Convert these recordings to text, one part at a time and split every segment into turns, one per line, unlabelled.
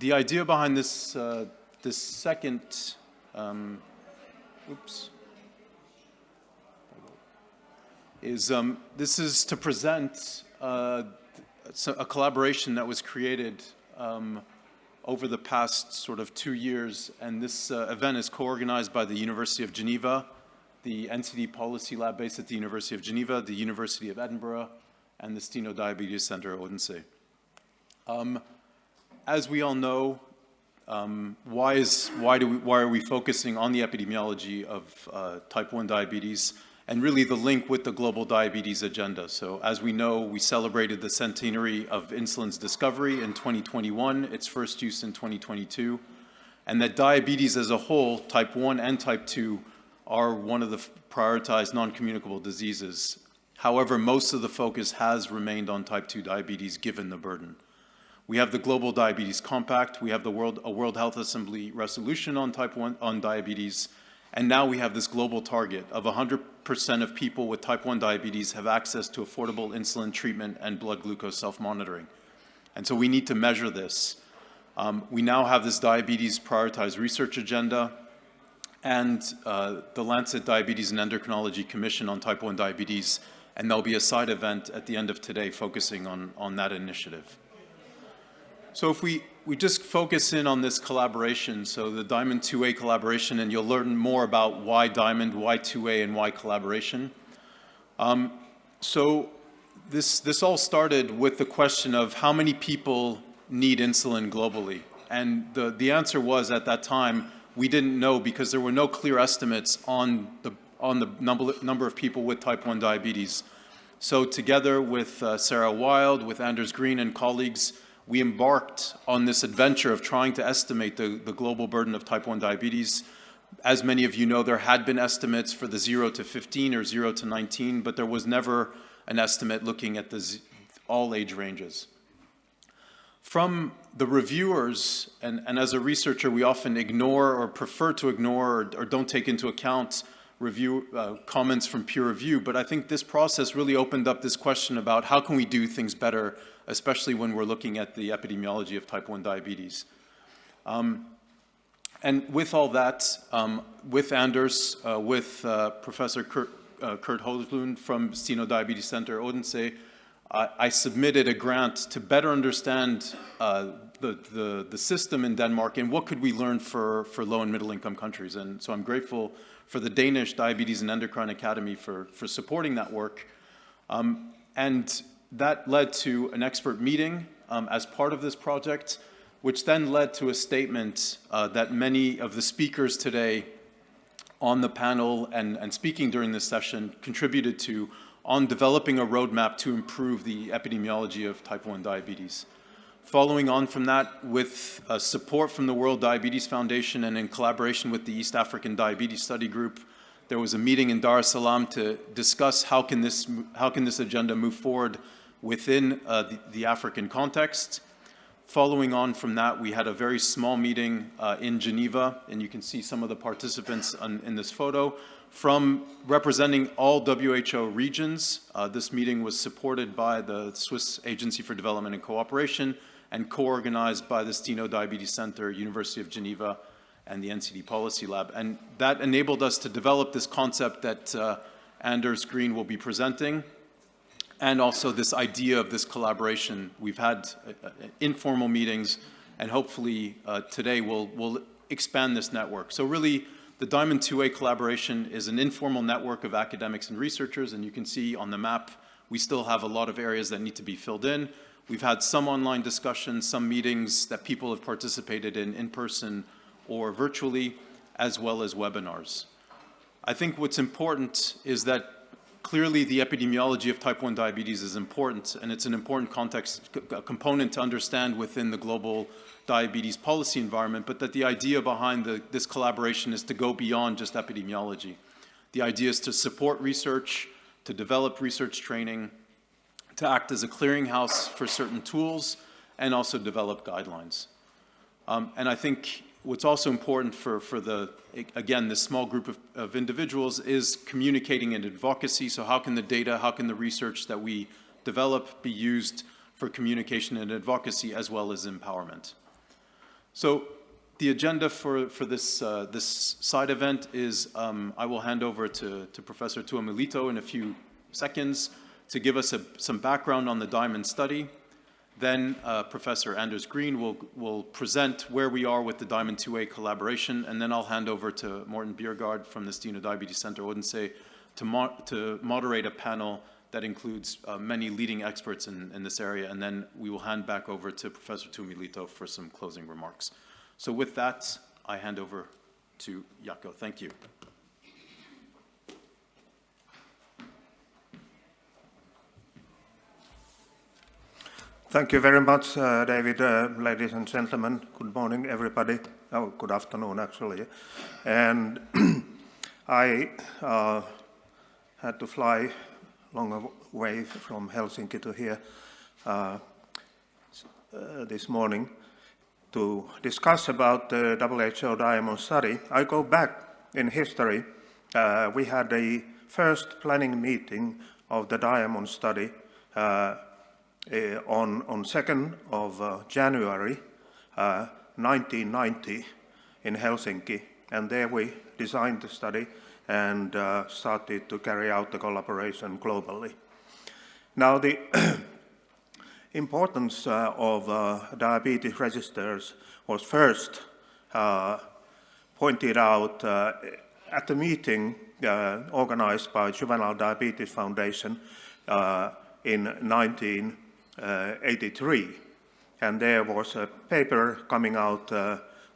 the idea behind this, this second, this is to present a collaboration that was created over the past sort of 2 years, and this event is co-organized by the University of Geneva, the NCD Policy Lab based at the University of Geneva, the University of Edinburgh, and the Steno Diabetes Center at Odense. As we all know, why are we focusing on the epidemiology of type 1 diabetes and really the link with the global diabetes agenda? So as we know, we celebrated the centenary of insulin's discovery in 2021, its first use in 2022, and that diabetes as a whole, type 1 and type 2, are one of the prioritized non-communicable diseases. However, most of the focus has remained on type 2 diabetes given the burden. We have the Global Diabetes Compact, we have a World Health Assembly resolution on type 1 on diabetes, and now we have this global target of 100% of people with type 1 diabetes have access to affordable insulin treatment and blood glucose self-monitoring. And so we need to measure this. We now have this diabetes prioritized research agenda, and the Lancet Diabetes and Endocrinology Commission on type 1 diabetes, and there'll be a side event at the end of today focusing on that initiative. So if we just focus in on this collaboration, so the Diamond 2A collaboration, and you'll learn more about why Diamond, why 2A, and why collaboration. So this all started with the question of how many people need insulin globally. And the answer was, at that time, we didn't know because there were no clear estimates on the number of people with type 1 diabetes. So together with Sarah Wild, with Anders Green and colleagues, we embarked on this adventure of trying to estimate the global burden of type 1 diabetes. As many of you know, there had been estimates for the 0 to 15 or 0 to 19, but there was never an estimate looking at all age ranges. From the reviewers, and as a researcher, we often ignore or prefer to ignore or don't take into account comments from peer review, but I think this process really opened up this question about how can we do things better, especially when we're looking at the epidemiology of type 1 diabetes. And with all that, with Anders, with Professor Kurt Hoglund from Steno Diabetes Center Odense, I submitted a grant to better understand the system in Denmark and what could we learn for low and middle income countries. And so I'm grateful for the Danish Diabetes and Endocrine Academy for supporting that work. And that led to an expert meeting as part of this project, which then led to a statement that many of the speakers today on the panel and speaking during this session contributed to on developing a roadmap to improve the epidemiology of type 1 diabetes. Following on from that, with support from the World Diabetes Foundation and in collaboration with the East African Diabetes Study Group, there was a meeting in Dar es Salaam to discuss how can this agenda move forward within the African context. Following on from that, we had a very small meeting in Geneva, and you can see some of the participants in this photo, from representing all WHO regions. This meeting was supported by the Swiss Agency for Development and Cooperation and co-organized by the Steno Diabetes Center, University of Geneva, and the NCD Policy Lab. And that enabled us to develop this concept that Anders Green will be presenting, and also this idea of this collaboration. We've had informal meetings, and hopefully today we'll expand this network. So really, the Diamond 2A collaboration is an informal network of academics and researchers, and you can see on the map, we still have a lot of areas that need to be filled in. We've had some online discussions, some meetings that people have participated in person or virtually, as well as webinars. I think what's important is that clearly the epidemiology of type 1 diabetes is important, and it's an important component to understand within the global diabetes policy environment, but that the idea behind this collaboration is to go beyond just epidemiology. The idea is to support research, to develop research training, to act as a clearinghouse for certain tools, and also develop guidelines. And I think what's also important for again, this small group of individuals is communicating and advocacy. So how can the data, how can the research that we develop be used for communication and advocacy as well as empowerment? So the agenda for this, this side event is I will hand over to Professor Tuomilito in a few seconds to give us some background on the diamond study. Then Professor Anders Green will present where we are with the Diamond 2A collaboration, and then I'll hand over to Morten Bjerregaard from the Steno Diabetes Center Odense to moderate a panel that includes many leading experts in this area, and then we will hand back over to Professor Tuomilito for some closing remarks. So with that, I hand over to Jaakko. Thank you.
Thank you very much, David. Ladies and gentlemen, good morning, everybody. Oh, good afternoon, actually. And I had to fly long way from Helsinki to here this morning to discuss about the WHO Diamond study. I go back in history. We had a first planning meeting of the Diamond study on 2nd of January 1990 in Helsinki, and there we designed the study and started to carry out the collaboration globally. Now the importance of diabetes registers was first pointed out at the meeting organized by Juvenile Diabetes Foundation in 1983, and there was a paper coming out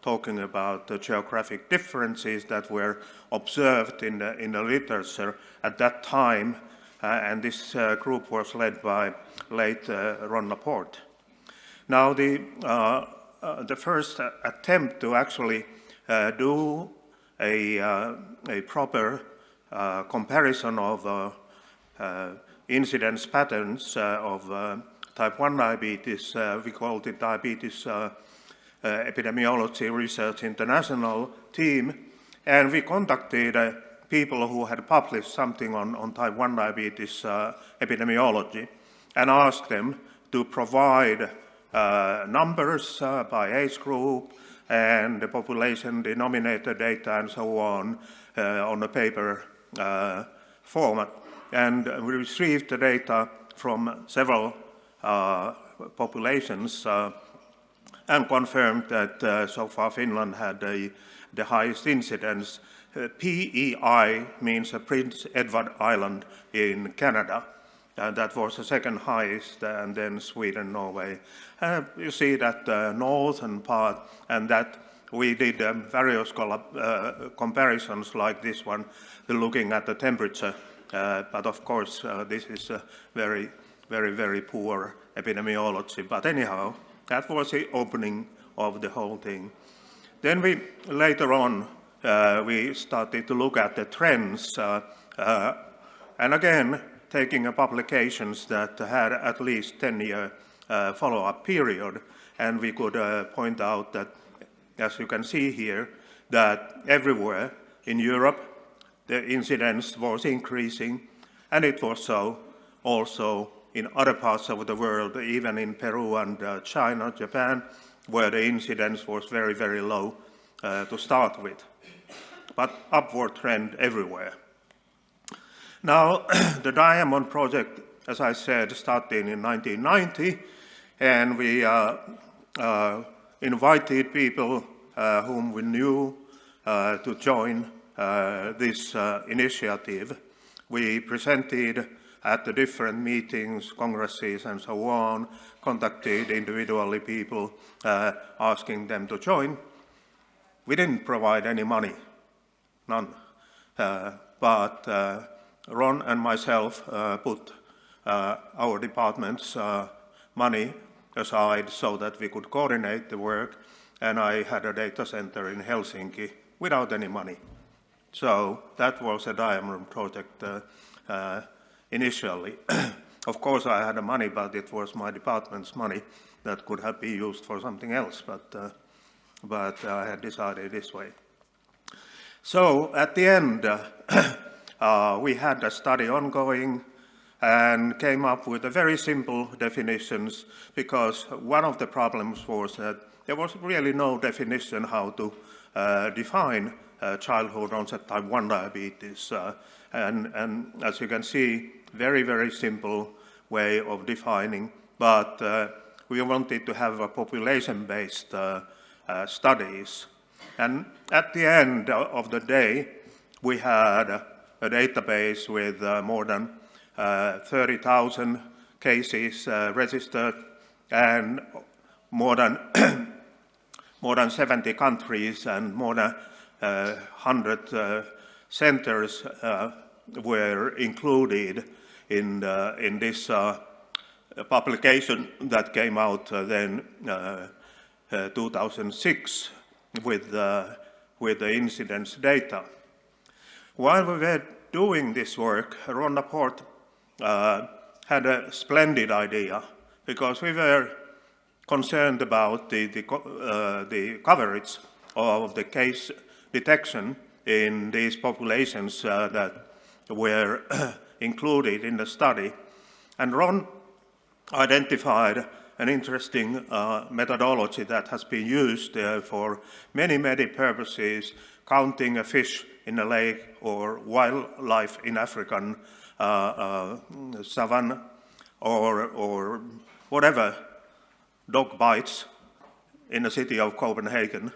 talking about the geographic differences that were observed in the literature at that time, and this group was led by late Ron Laporte. Now the first attempt to actually do a proper comparison of incidence patterns of type 1 diabetes, we called it Diabetes Epidemiology Research International team, and we contacted people who had published something on type 1 diabetes epidemiology and asked them to provide numbers by age group and the population denominator data and so on a paper format. And we received the data from several populations and confirmed that so far Finland had the highest incidence. PEI means Prince Edward Island in Canada. That was the second highest, and then Sweden, Norway. You see that northern part, and that we did various comparisons like this one, looking at the temperature. But of course, this is a very, very, very poor epidemiology. But anyhow, that was the opening of the whole thing. Then we, later on, we started to look at the trends, and again, taking publications that had at least 10-year follow-up period, and we could point out that, as you can see here, that everywhere in Europe, the incidence was increasing, and it was so also in other parts of the world, even in Peru and China, Japan, where the incidence was very, very low to start with, but upward trend everywhere. Now, the Diamond project, as I said, started in 1990, and we invited people whom we knew to join this initiative. We presented at the different meetings, congresses, and so on, contacted individually people, asking them to join. We didn't provide any money, none, but Ron and myself put our department's money aside so that we could coordinate the work, and I had a data center in Helsinki without any money. So that was a Diamond project initially. Of course, I had the money, but it was my department's money that could have been used for something else, but I had decided this way. So at the end, we had a study ongoing and came up with a very simple definitions, because one of the problems was that there was really no definition how to define childhood onset type 1 diabetes. And as you can see, very, very simple way of defining, but we wanted to have a population-based studies. And at the end of the day, we had a database with more than 30,000 cases registered and more than more than 70 countries and more than 100 centers were included in this publication that came out then 2006 with the incidence data. While we were doing this work, Ron Laporte had a splendid idea, because we were concerned about the coverage of the case detection in these populations that were included in the study. And Ron identified an interesting methodology that has been used for many, many purposes, counting a fish in a lake or wildlife in African savanna or whatever, dog bites in the city of Copenhagen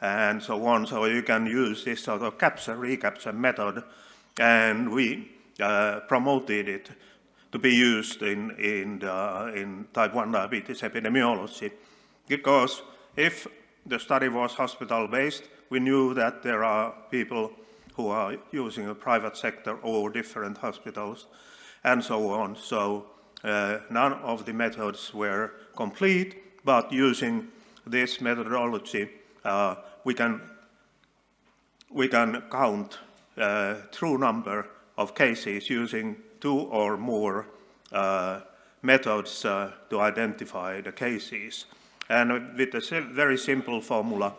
and so on. So you can use this sort of recapture method, and we promoted it to be used in type 1 diabetes epidemiology, because if the study was hospital-based, we knew that there are people who are using a private sector or different hospitals and so on. So none of the methods were complete, but using this methodology, we can count true number of cases using 2 or more methods to identify the cases. And with a very simple formula,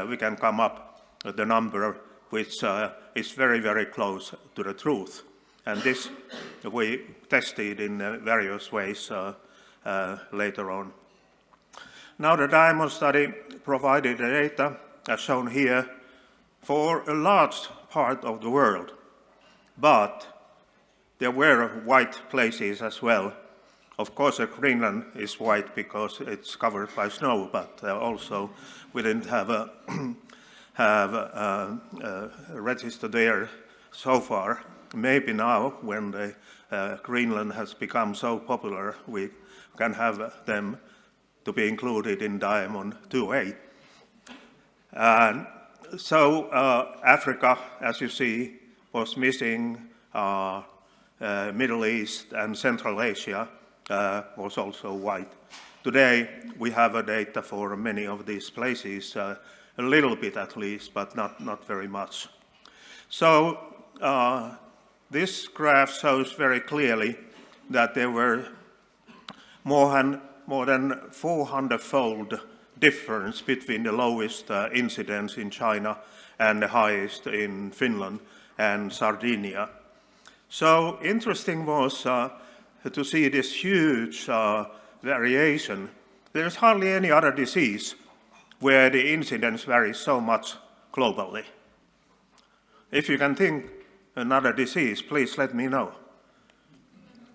we can come up with the number which is very, very close to the truth. And this we tested in various ways later on. Now the Diamond study provided the data, as shown here, for a large part of the world. But there were white places as well. Of course, Greenland is white because it's covered by snow, but also we didn't have registered there so far. Maybe now, when Greenland has become so popular, we can have them to be included in Diamond 2A. And so Africa, as you see, was missing. Middle East and Central Asia was also white. Today, we have data for many of these places, a little bit at least, but not very much. So this graph shows very clearly that there were more than 400-fold difference between the lowest incidence in China and the highest in Finland and Sardinia. So interesting was to see this huge variation. There's hardly any other disease where the incidence varies so much globally. If you can think another disease, please let me know.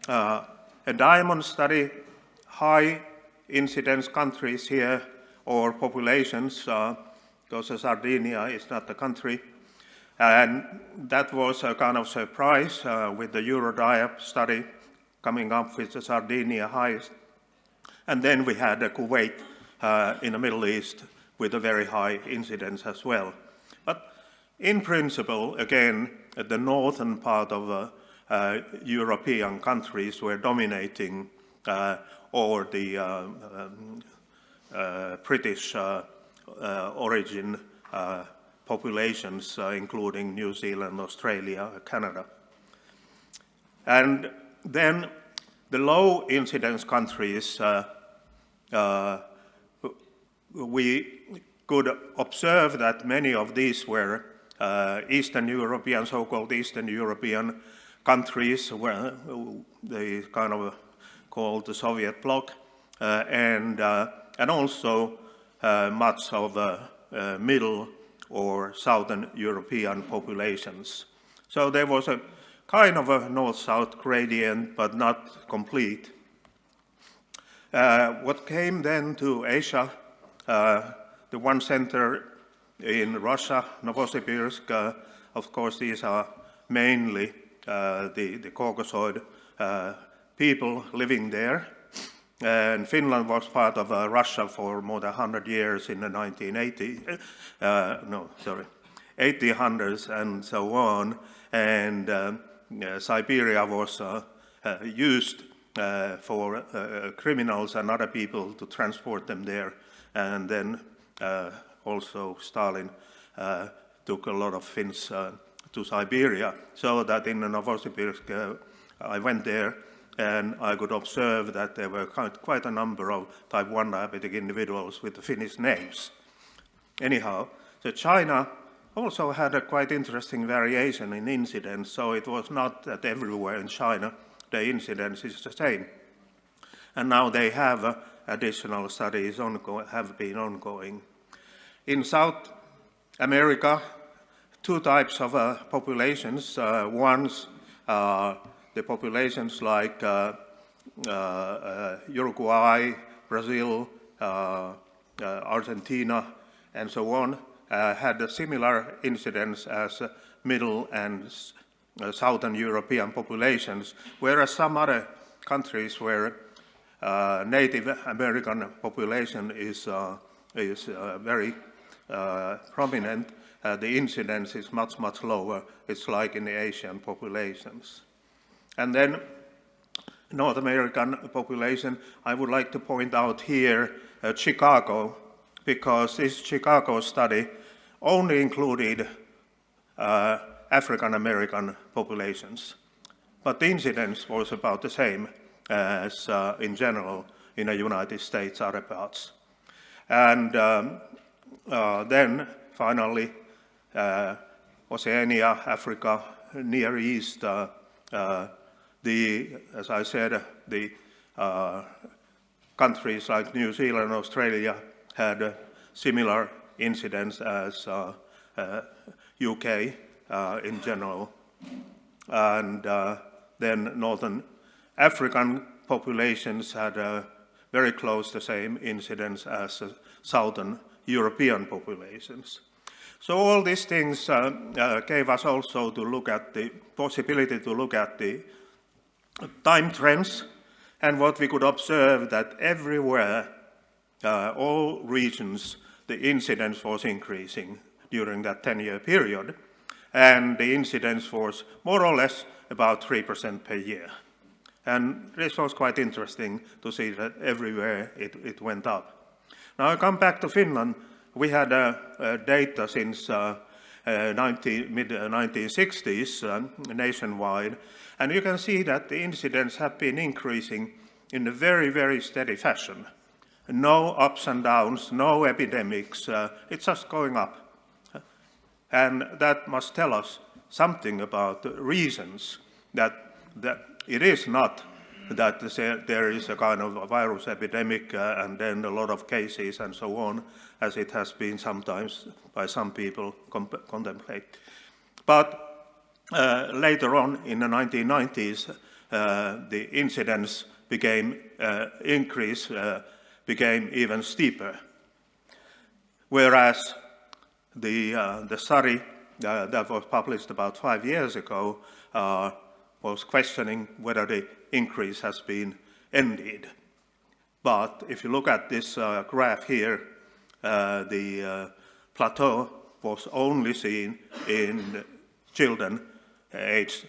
A Diamond study, high incidence countries here, or populations, because Sardinia is not a country. And that was a kind of surprise with the Eurodiap study coming up with the Sardinia highest. And then we had Kuwait in the Middle East with a very high incidence as well. But in principle, again, the northern part of European countries were dominating, or the British origin populations, including New Zealand, Australia, Canada. And then the low incidence countries, we could observe that many of these were Eastern European, so-called Eastern European countries, where they kind of called the Soviet bloc, and also much of middle or southern European populations. So there was a kind of a north-south gradient, but not complete. What came then to Asia, the one center in Russia, Novosibirsk, of course these are mainly the Caucasoid people living there. And Finland was part of Russia for more than 100 years in the 1800s and so on. And Siberia was used for criminals and other people to transport them there. And then also Stalin took a lot of Finns to Siberia, so that in Novosibirsk I went there and I could observe that there were quite a number of type 1 diabetic individuals with the Finnish names. Anyhow, so China also had a quite interesting variation in incidence, so it was not that everywhere in China the incidence is the same. And now they have additional studies have been ongoing. In South America, two types of populations. One's the populations like Uruguay, Brazil, Argentina, and so on, had a similar incidence as middle and southern European populations, whereas some other countries where Native American population is very prominent, the incidence is much, much lower. It's like in the Asian populations. And then North American population, I would like to point out here Chicago, because this Chicago study only included African American populations. But the incidence was about the same as in general in the United States, other parts. And then finally, Oceania, Africa, Near East, as I said, the countries like New Zealand and Australia had a similar incidence as UK in general. And then Northern African populations had very close the same incidence as Southern European populations. So all these things gave us also to look at the possibility to look at the time trends, and what we could observe that everywhere, all regions, the incidence was increasing during that 10-year period, and the incidence was more or less about 3% per year. And this was quite interesting to see that everywhere it went up. Now I come back to Finland. We had data since mid-1960s nationwide, and you can see that the incidence have been increasing in a very, very steady fashion. No ups and downs, no epidemics, it's just going up. And that must tell us something about the reasons that it is not that there is a kind of a virus epidemic and then a lot of cases and so on, as it has been sometimes by some people contemplate. But later on in the 1990s, the incidence became even steeper. Whereas the study that was published about 5 years ago was questioning whether the increase has been ended. But if you look at this graph here, the plateau was only seen in children aged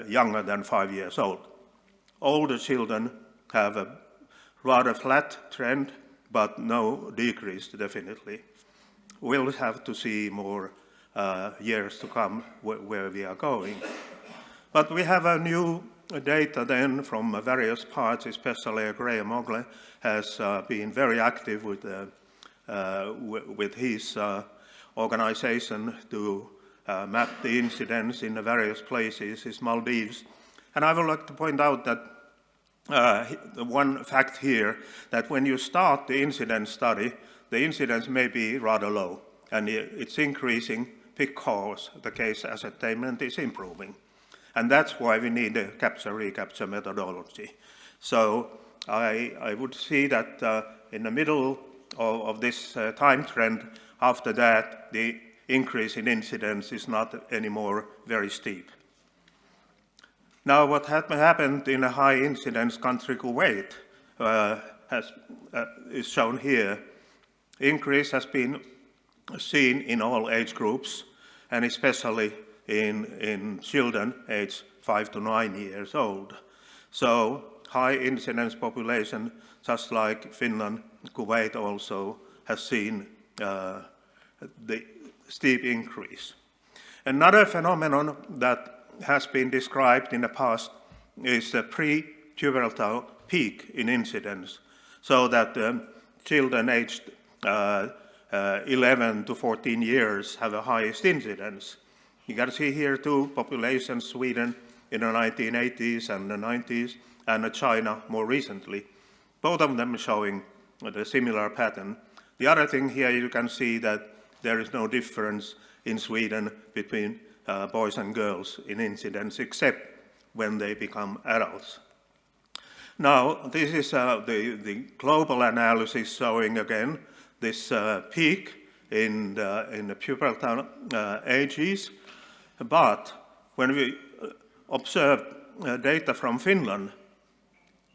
younger than 5 years old. Older children have a rather flat trend, but no decrease definitely. We'll have to see more years to come where we are going. But we have a new data then from various parts, especially Graham Ogle has been very active with his organization to map the incidence in the various places, is Maldives. And I would like to point out that one fact here, that when you start the incidence study, the incidence may be rather low, and it's increasing because the case ascertainment is improving. And that's why we need a capture-recapture methodology. So I would see that in the middle of this time trend, after that, the increase in incidence is not anymore very steep. Now, what happened in a high incidence country, Kuwait, is shown here. Increase has been seen in all age groups, and especially in children aged 5 to 9 years old. So high incidence population, just like Finland, Kuwait also has seen the steep increase. Another phenomenon that has been described in the past is the pre-pubertal peak in incidence, so that children aged 11 to 14 years have the highest incidence. You can see here two populations, Sweden in the 1980s and the 90s, and China more recently. Both of them showing a similar pattern. The other thing here, you can see that there is no difference in Sweden between boys and girls in incidence, except when they become adults. Now, this is the global analysis showing again this peak in the pubertal ages. But when we observe data from Finland,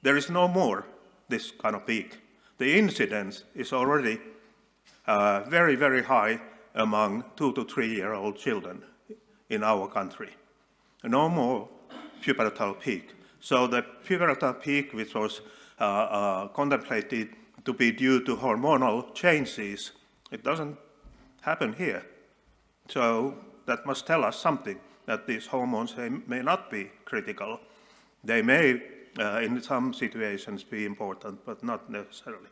there is no more this kind of peak. The incidence is already very, very high among 2 to 3-year-old children in our country. No more pubertal peak. So the pubertal peak, which was contemplated to be due to hormonal changes, it doesn't happen here. So that must tell us something, that these hormones may not be critical. They may, in some situations, be important, but not necessarily.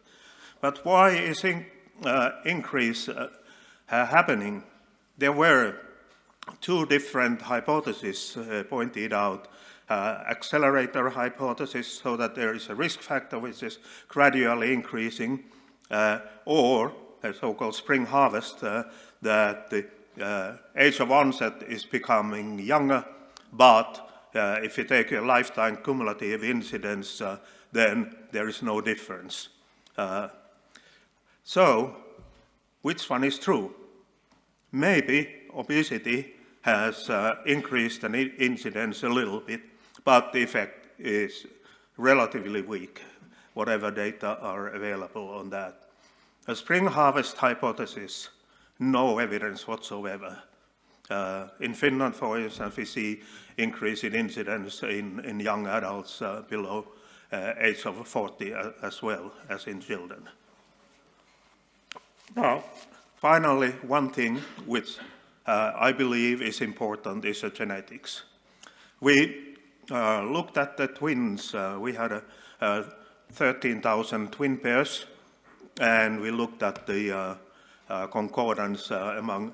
But why is increase happening? There were two different hypotheses pointed out. Accelerator hypothesis, so that there is a risk factor which is gradually increasing, or a so-called spring harvest, that the age of onset is becoming younger, but if you take a lifetime cumulative incidence, then there is no difference. So, which one is true? Maybe obesity has increased an incidence a little bit, but the effect is relatively weak, whatever data are available on that. A spring harvest hypothesis, no evidence whatsoever. In Finland, for instance, we see increase in incidence in young adults below age of 40 as well as in children. Now, finally, one thing which I believe is important is genetics. We looked at the twins. We had 13,000 twin pairs, and we looked at the concordance among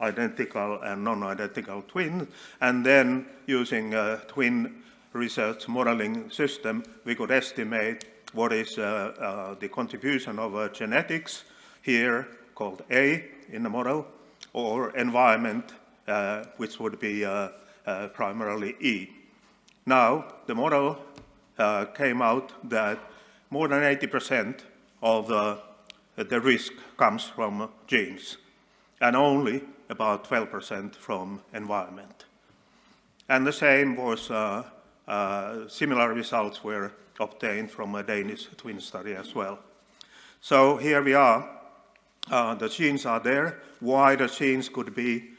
identical and non-identical twins, and then using a twin research modeling system, we could estimate what is the contribution of genetics here, called A in the model, or environment, which would be primarily E. Now, the model came out that more than 80% of the risk comes from genes, and only about 12% from environment. And the same was, similar results were obtained from a Danish twin study as well. So here we are. The genes are there. Why the genes could be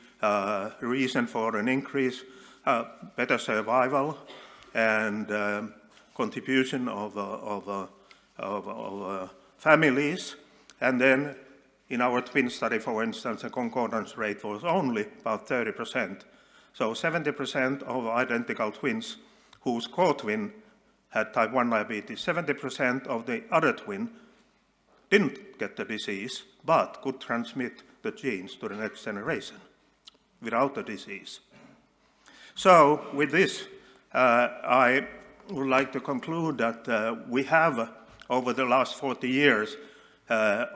reason for an increase, better survival, and contribution of families. And then in our twin study, for instance, the concordance rate was only about 30%. So 70% of identical twins whose co-twin had type 1 diabetes, 70% of the other twin didn't get the disease, but could transmit the genes to the next generation without the disease. So with this, I would like to conclude that we have, over the last 40 years,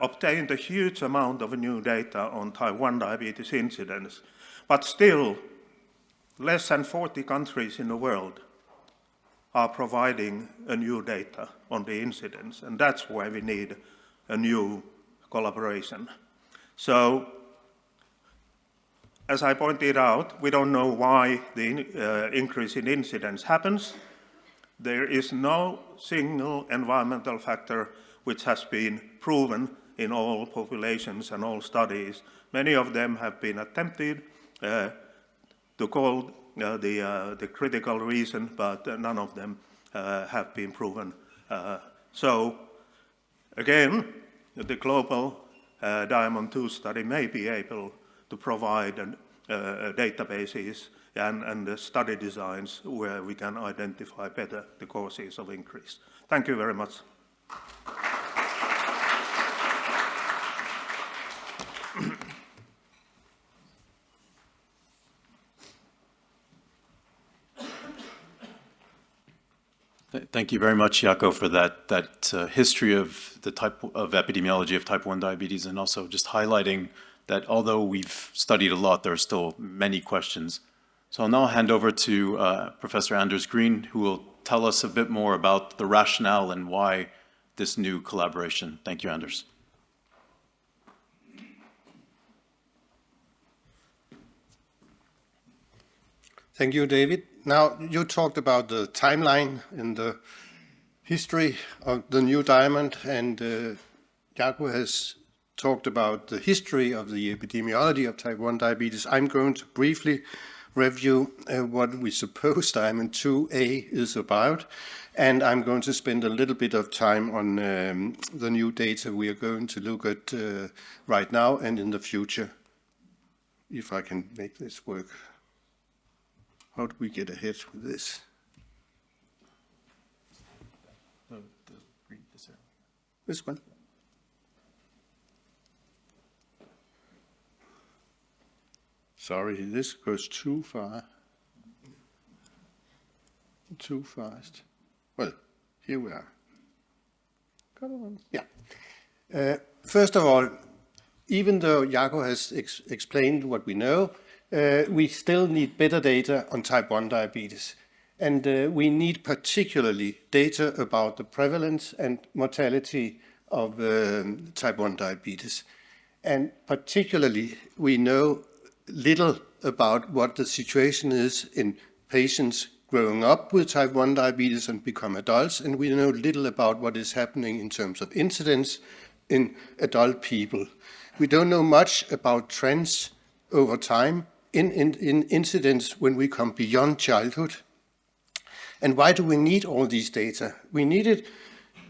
obtained a huge amount of new data on type 1 diabetes incidence, but still less than 40 countries in the world are providing a new data on the incidence, and that's why we need a new collaboration. So, as I pointed out, we don't know why the increase in incidence happens. There is no single environmental factor which has been proven in all populations and all studies. Many of them have been attempted to call the critical reason, but none of them have been proven. So, again, the global Diamond 2 study may be able to provide databases and study designs where we can identify better the causes of increase. Thank you very much.
Thank you very much, Jaakko, for that history of the type of epidemiology of type 1 diabetes, and also just highlighting that although we've studied a lot, there are still many questions. So I'll now hand over to Professor Anders Green, who will tell us a bit more about the rationale and why this new collaboration. Thank you, Anders.
Thank you, David. Now, you talked about the timeline and the history of the new diamond, and Jaakko has talked about the history of the epidemiology of type 1 diabetes. I'm going to briefly review what we suppose Diamond 2A is about, and I'm going to spend a little bit of time on the new data we are going to look at right now and in the future, if I can make this work. How do we get ahead with this? This one. Sorry, this goes too far. Too fast. Well, here we are. Come on. Yeah. First of all, even though Jaakko has explained what we know, we still need better data on type 1 diabetes. And we need particularly data about the prevalence and mortality of type 1 diabetes. And particularly, we know little about what the situation is in patients growing up with type 1 diabetes and become adults, and we know little about what is happening in terms of incidence in adult people. We don't know much about trends over time in incidence when we come beyond childhood. And why do we need all these data? We need it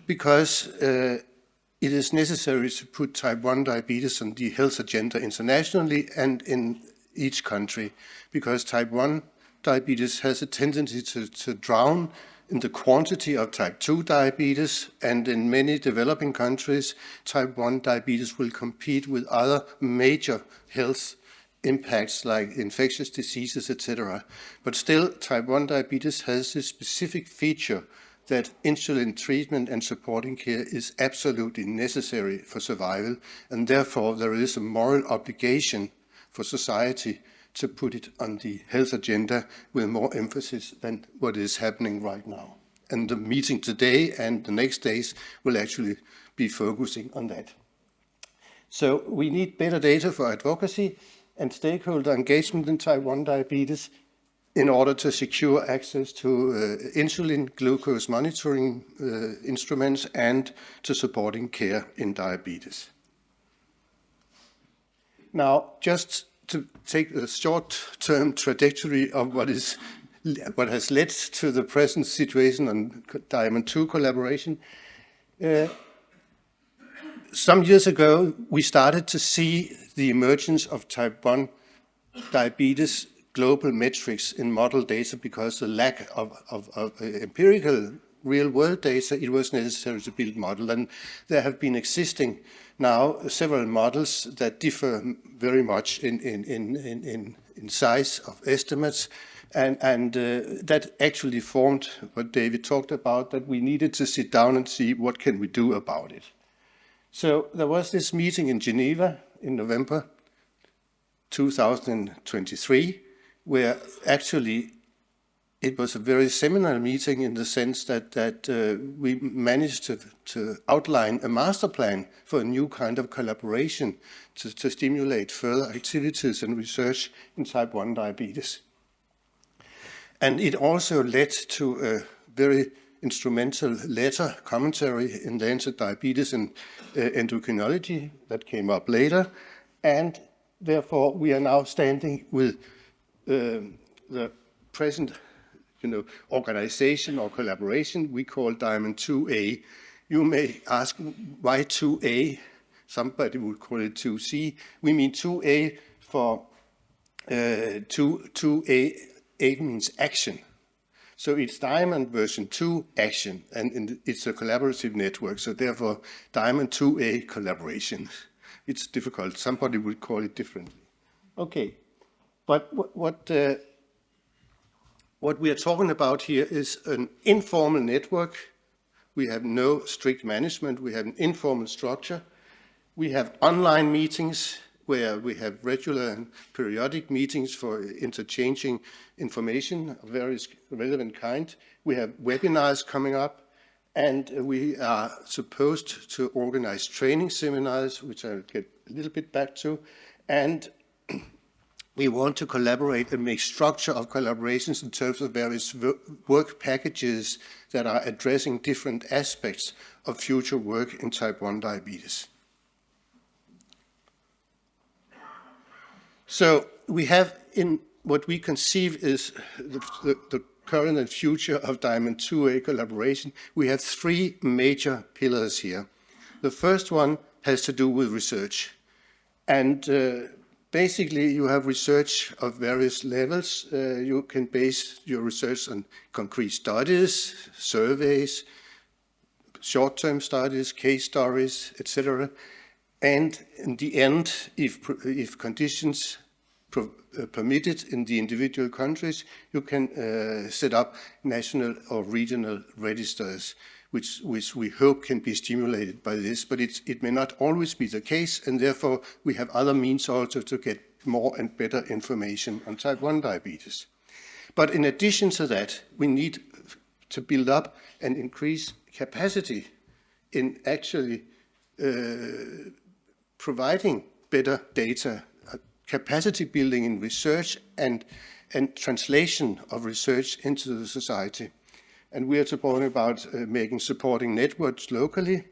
because it is necessary to put type 1 diabetes on the health agenda internationally and in each country, because type 1 diabetes has a tendency to drown in the quantity of type 2 diabetes, and in many developing countries, type 1 diabetes will compete with other major health impacts like infectious diseases, etc. But still, type 1 diabetes has this specific feature that insulin treatment and supporting care is absolutely necessary for survival, and therefore there is a moral obligation for society to put it on the health agenda with more emphasis than what is happening right now. And the meeting today and the next days will actually be focusing on that. So we need better data for advocacy and stakeholder engagement in type 1 diabetes in order to secure access to insulin glucose monitoring instruments and to supporting care in diabetes. Now, just to take a short-term trajectory of what has led to the present situation on Diamond 2 collaboration. Some years ago, we started to see the emergence of type 1 diabetes global metrics in model data because the lack of empirical real-world data, it was necessary to build model. And there have been existing now several models that differ very much in size of estimates, and that actually formed what David talked about, that we needed to sit down and see what can we do about it. So there was this meeting in Geneva in November 2023, where actually it was a very seminal meeting in the sense that we managed to outline a master plan for a new kind of collaboration to stimulate further activities and research in type 1 diabetes. And it also led to a very instrumental letter commentary in Lancet Diabetes and Endocrinology that came up later. And therefore, we are now standing with the present organization or collaboration we call Diamond 2A. You may ask why 2A? Somebody would call it 2C. We mean 2A for 2A. A means action. So it's Diamond version 2 action, and it's a collaborative network. So therefore, Diamond 2A collaboration. It's difficult. Somebody would call it differently. Okay, but what we are talking about here is an informal network. We have no strict management. We have an informal structure. We have online meetings where we have regular and periodic meetings for interchanging information of various relevant kind. We have webinars coming up, and we are supposed to organize training seminars, which I'll get a little bit back to, and we want to collaborate and make structure of collaborations in terms of various work packages that are addressing different aspects of future work in type 1 diabetes. So we have in what we conceive is the current and future of Diamond 2A collaboration, we have three major pillars here. The first one has to do with research. And basically, you have research of various levels. You can base your research on concrete studies, surveys, short-term studies, case stories, etc. And in the end, if conditions permit it in the individual countries, you can set up national or regional registers, which we hope can be stimulated by this, but it may not always be the case, and therefore we have other means also to get more and better information on type 1 diabetes. But in addition to that, we need to build up and increase capacity in actually providing better data, capacity building in research and translation of research into the society. And we are talking about making supporting networks locally.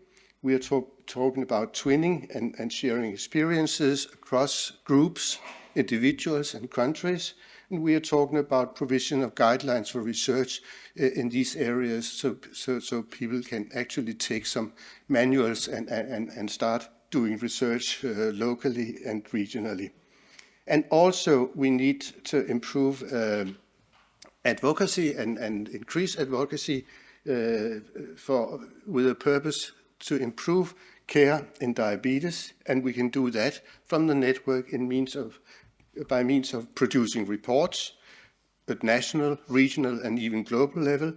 We are talking about twinning and sharing experiences across groups, individuals and countries. And we are talking about provision of guidelines for research in these areas so people can actually take some manuals and start doing research locally and regionally. And also we need to improve advocacy and increase advocacy with a purpose to improve care in diabetes, and we can do that from the network by means of producing reports at national, regional, and even global level,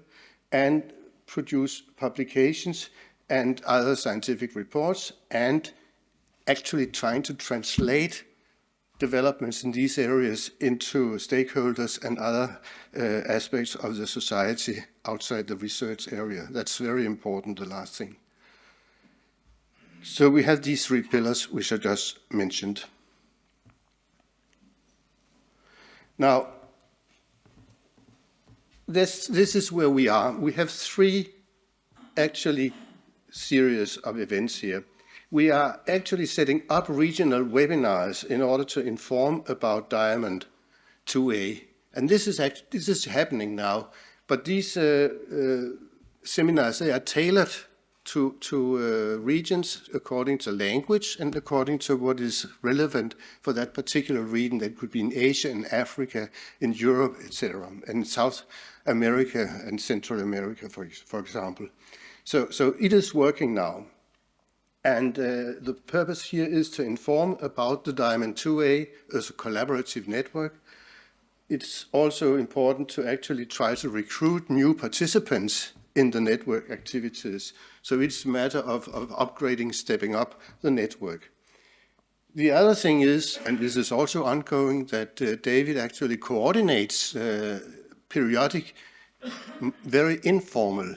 and produce publications and other scientific reports, and actually trying to translate developments in these areas into stakeholders and other aspects of the society outside the research area. That's very important, the last thing. So we have these three pillars which I just mentioned. Now, this is where we are. We have three actually series of events here. We are actually setting up regional webinars in order to inform about Diamond 2A. And this is happening now, but these seminars, they are tailored to regions according to language and according to what is relevant for that particular region. That could be in Asia, in Africa, in Europe, etc., and South America and Central America, for example. So it is working now. And the purpose here is to inform about the Diamond 2A as a collaborative network. It's also important to actually try to recruit new participants in the network activities. So it's a matter of upgrading, stepping up the network. The other thing is, and this is also ongoing, that David actually coordinates periodic, very informal,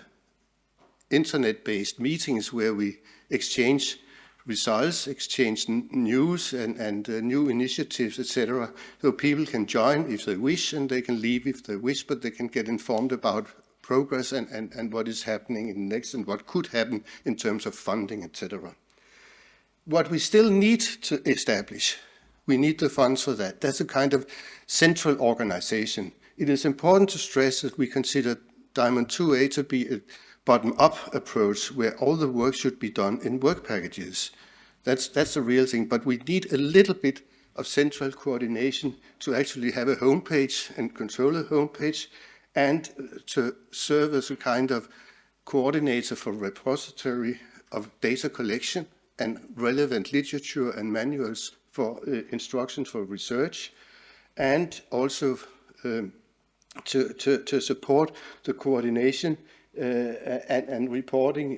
internet-based meetings where we exchange results, exchange news and new initiatives, etc. So people can join if they wish, and they can leave if they wish, but they can get informed about progress and what is happening in next and what could happen in terms of funding, etc. What we still need to establish, we need the funds for that. That's a kind of central organization. It is important to stress that we consider Diamond 2A to be a bottom-up approach where all the work should be done in work packages. That's the real thing, but we need a little bit of central coordination to actually have a homepage and control a homepage, and to serve as a kind of coordinator for repository of data collection and relevant literature and manuals for instructions for research, and also to support the coordination and reporting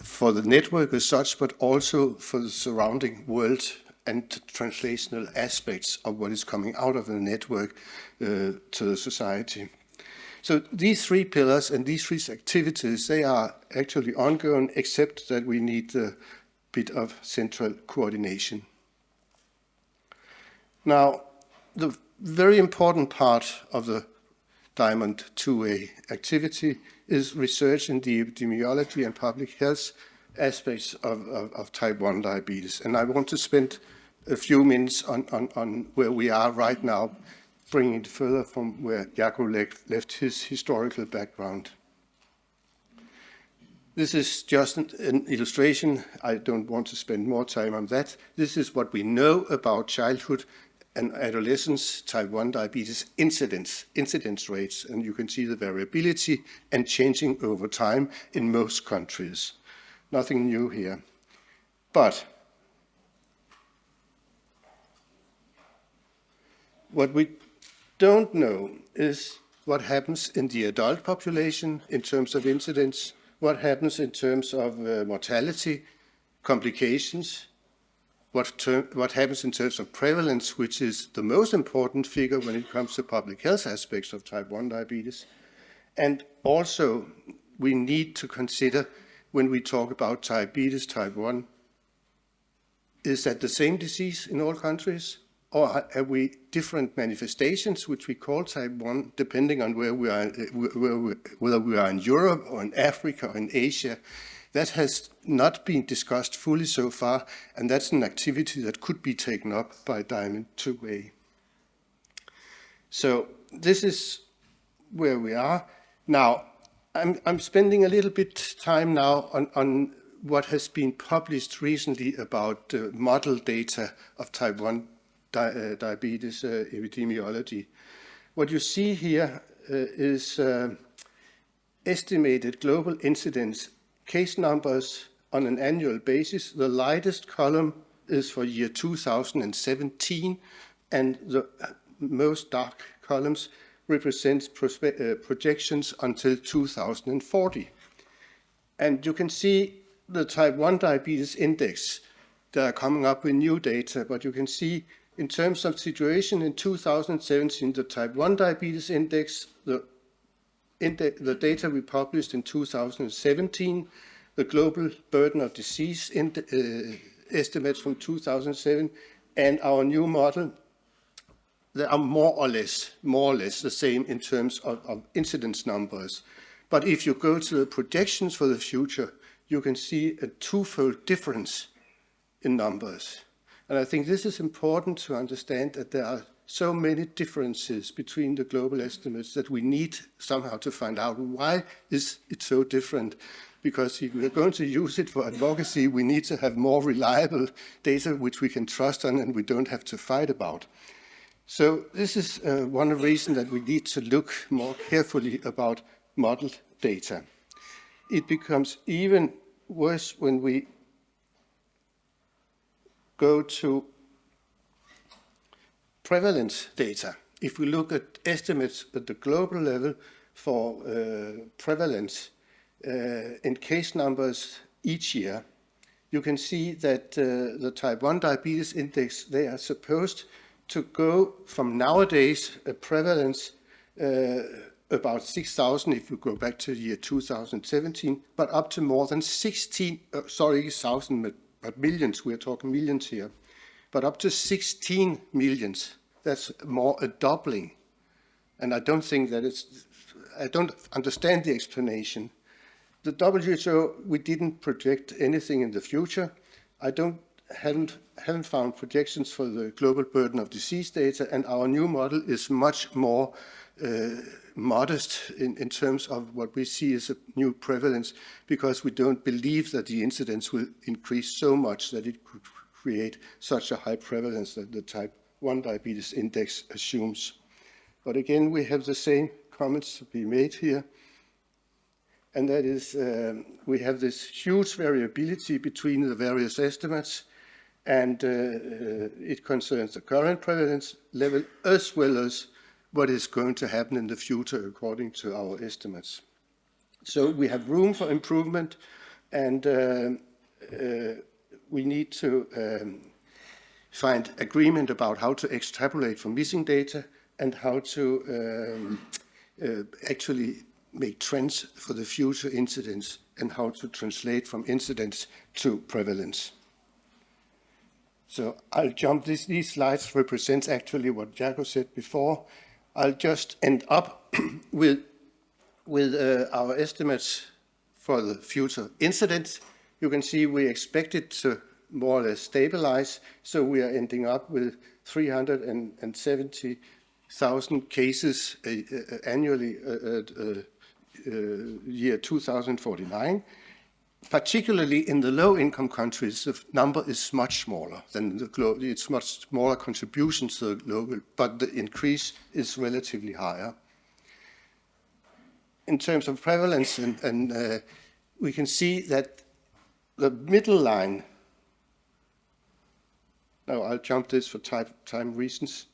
for the network as such, but also for the surrounding world and translational aspects of what is coming out of the network to the society. So these three pillars and these three activities, they are actually ongoing, except that we need a bit of central coordination. Now, the very important part of the Diamond 2A activity is research in the epidemiology and public health aspects of type 1 diabetes. And I want to spend a few minutes on where we are right now, bringing it further from where Jaakko left his historical background. This is just an illustration. I don't want to spend more time on that. This is what we know about childhood and adolescence type 1 diabetes incidence rates, and you can see the variability and changing over time in most countries. Nothing new here. But what we don't know is what happens in the adult population in terms of incidence, what happens in terms of mortality, complications, what happens in terms of prevalence, which is the most important figure when it comes to public health aspects of type 1 diabetes. And also, we need to consider, when we talk about diabetes type 1, is that the same disease in all countries? Or have we different manifestations, which we call type 1, depending on where we are, whether we are in Europe or in Africa or in Asia? That has not been discussed fully so far, and that's an activity that could be taken up by Diamond 2A. So this is where we are. Now, I'm spending a little bit time now on what has been published recently about model data of type 1 diabetes epidemiology. What you see here is estimated global incidence case numbers on an annual basis. The lightest column is for year 2017, and the most dark columns represent projections until 2040. And you can see the type 1 diabetes index. They are coming up with new data, but you can see in terms of situation in 2017, the type 1 diabetes index, the data we published in 2017, the global burden of disease estimates from 2007, and our new model, they are more or less the same in terms of incidence numbers. But if you go to the projections for the future, you can see a twofold difference in numbers. And I think this is important to understand, that there are so many differences between the global estimates that we need somehow to find out why is it so different. Because if we're going to use it for advocacy, we need to have more reliable data which we can trust on and we don't have to fight about. So this is one reason that we need to look more carefully about model data. It becomes even worse when we go to prevalence data. If we look at estimates at the global level for prevalence in case numbers each year, you can see that the type 1 diabetes index, they are supposed to go from nowadays a prevalence about 6,000 if you go back to the year 2017, but up to more than 1,000, but millions, we're talking millions here, but up to 16 millions. That's more a doubling. And I don't think that I don't understand the explanation. The WHO, we didn't project anything in the future. I haven't found projections for the global burden of disease data, and our new model is much more modest in terms of what we see as a new prevalence, because we don't believe that the incidence will increase so much that it could create such a high prevalence that the type 1 diabetes index assumes. But again, we have the same comments to be made here. And that is, we have this huge variability between the various estimates, and it concerns the current prevalence level as well as what is going to happen in the future according to our estimates. So we have room for improvement, and we need to find agreement about how to extrapolate from missing data and how to actually make trends for the future incidence and how to translate from incidence to prevalence. So I'll jump, these slides represent actually what Jaco said before. I'll just end up with our estimates for the future incidence. You can see we expect it to more or less stabilize, so we are ending up with 370,000 cases annually at year 2049. Particularly in the low-income countries, the number is much smaller than the global. It's much smaller contributions to the global, but the increase is relatively higher. In terms of prevalence, and we can see that the middle line, now I'll jump this for time reasons.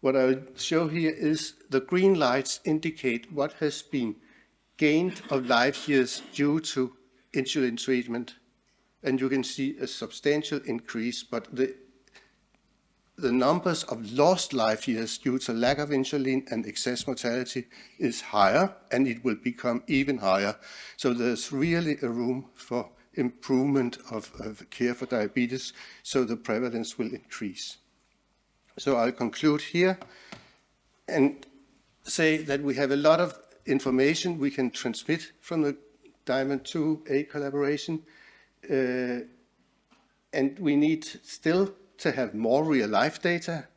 What I'll show here is the green lights indicate what has been gained of life years due to insulin treatment. And you can see a substantial increase, but the numbers of lost life years due to lack of insulin and excess mortality is higher, and it will become even higher. So there's really a room for improvement of care for diabetes, so the prevalence will increase. So I'll conclude here and say that we have a lot of information we can transmit from the Diamond 2A collaboration, and we need still to have more real-life data,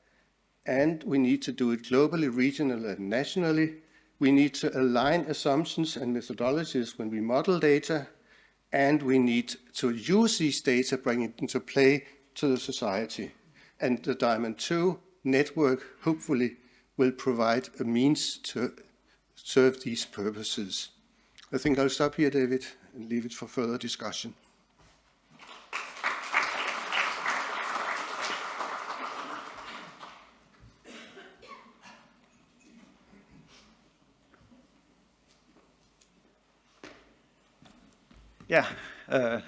and we need to do it globally, regionally, and nationally. We need to align assumptions and methodologies when we model data, and we need to use these data, bring it into play to the society. And the Diamond 2 network hopefully will provide a means to serve these purposes. I think I'll stop here, David, and leave it for further discussion.
Yeah,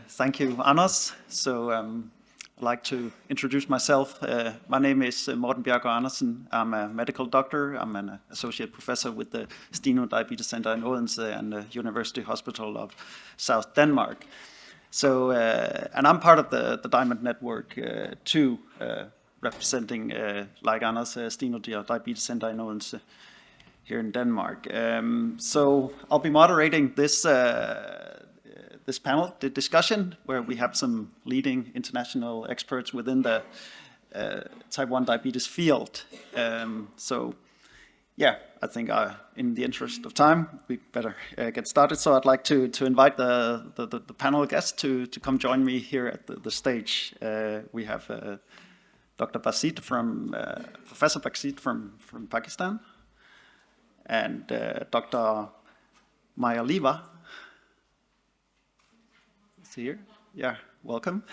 thank you, Anders. So I'd like to introduce myself. My name is Morten Bjergård Andersen. I'm a medical doctor. I'm an associate professor with the Steno Diabetes Center in Odense and the University Hospital of South Denmark. So, and I'm part of the Diamond Network too, representing, like Anders, Steno Diabetes Center in Odense here in Denmark. So I'll be moderating this this panel, the discussion, where we have some leading international experts within the type 1 diabetes field. So yeah, I think in the interest of time, we better get started. So I'd like to invite the panel guests to come join me here at the stage. We have Dr. Basit Professor Basit from Pakistan, and Dr. Mayaliva. Here, yeah, welcome.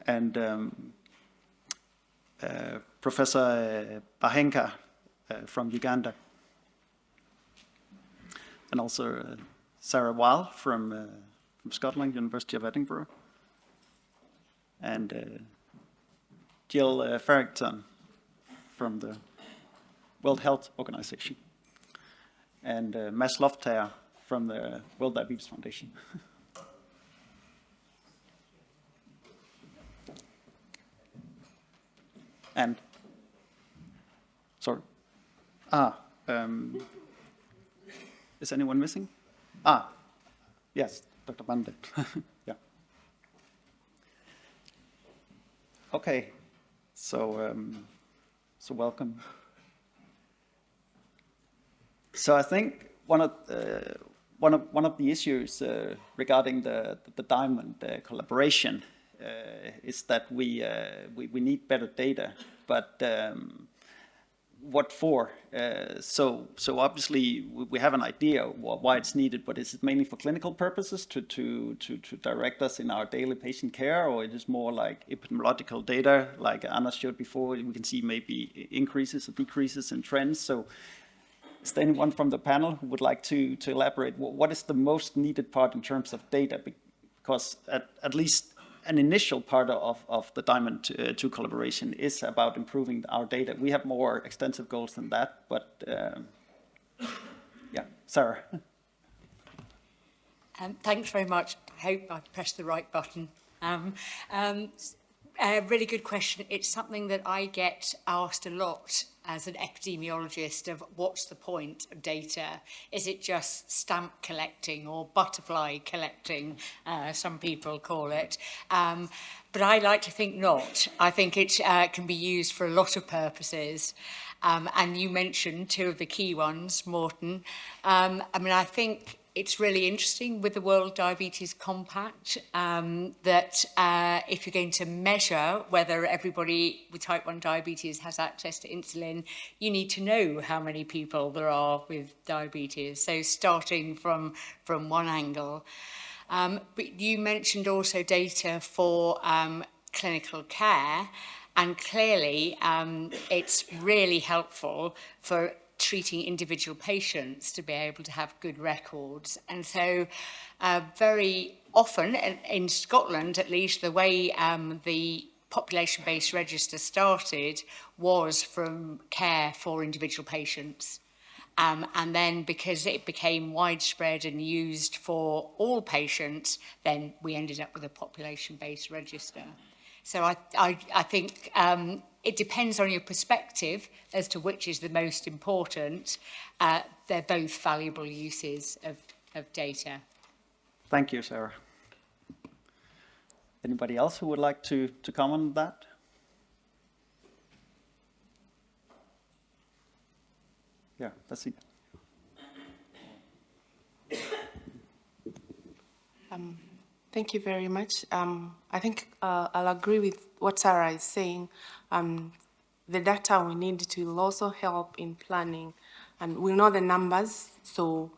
And Professor Bahenka from Uganda. And also Sarah Weil from Scotland, University of Edinburgh. And Jill Farrington from the World Health Organization. And Mads Loftager from the World Diabetes Foundation. And, sorry. Is anyone missing? Yes, Dr. Bande. Yeah. Okay, so welcome. So I think one of the issues regarding the diamond collaboration is that we need better data, but what for? So obviously we have an idea why it's needed, but is it mainly for clinical purposes to direct us in our daily patient care, or it is more like epidemiological data, like Anna showed before? We can see maybe increases or decreases in trends. So is there anyone from the panel who would like to elaborate? What is the most needed part in terms of data? Because at least an initial part of the Diamond 2 collaboration is about improving our data. We have more extensive goals than that, but yeah, Sarah.
Thanks very much. I hope I pressed the right button. Really good question. It's something that I get asked a lot as an epidemiologist of what's the point of data? Is it just stamp collecting or butterfly collecting, some people call it. But I like to think not. I think it can be used for a lot of purposes. And you mentioned two of the key ones, Morten. I think it's really interesting with the World Diabetes Compact that if you're going to measure whether everybody with type 1 diabetes has access to insulin, you need to know how many people there are with diabetes. So starting from one angle. But you mentioned also data for clinical care, and clearly it's really helpful for treating individual patients to be able to have good records. And so very often, in Scotland at least, the way the population-based register started was from care for individual patients. And then because it became widespread and used for all patients, then we ended up with a population-based register. So I think it depends on your perspective as to which is the most important. They're both valuable uses of data.
Thank you, Sarah. Anybody else who would like to comment on that? Yeah, that's it.
Thank you very much. I think I'll agree with what Sarah is saying. The data we need to also help in planning, and we know the numbers, so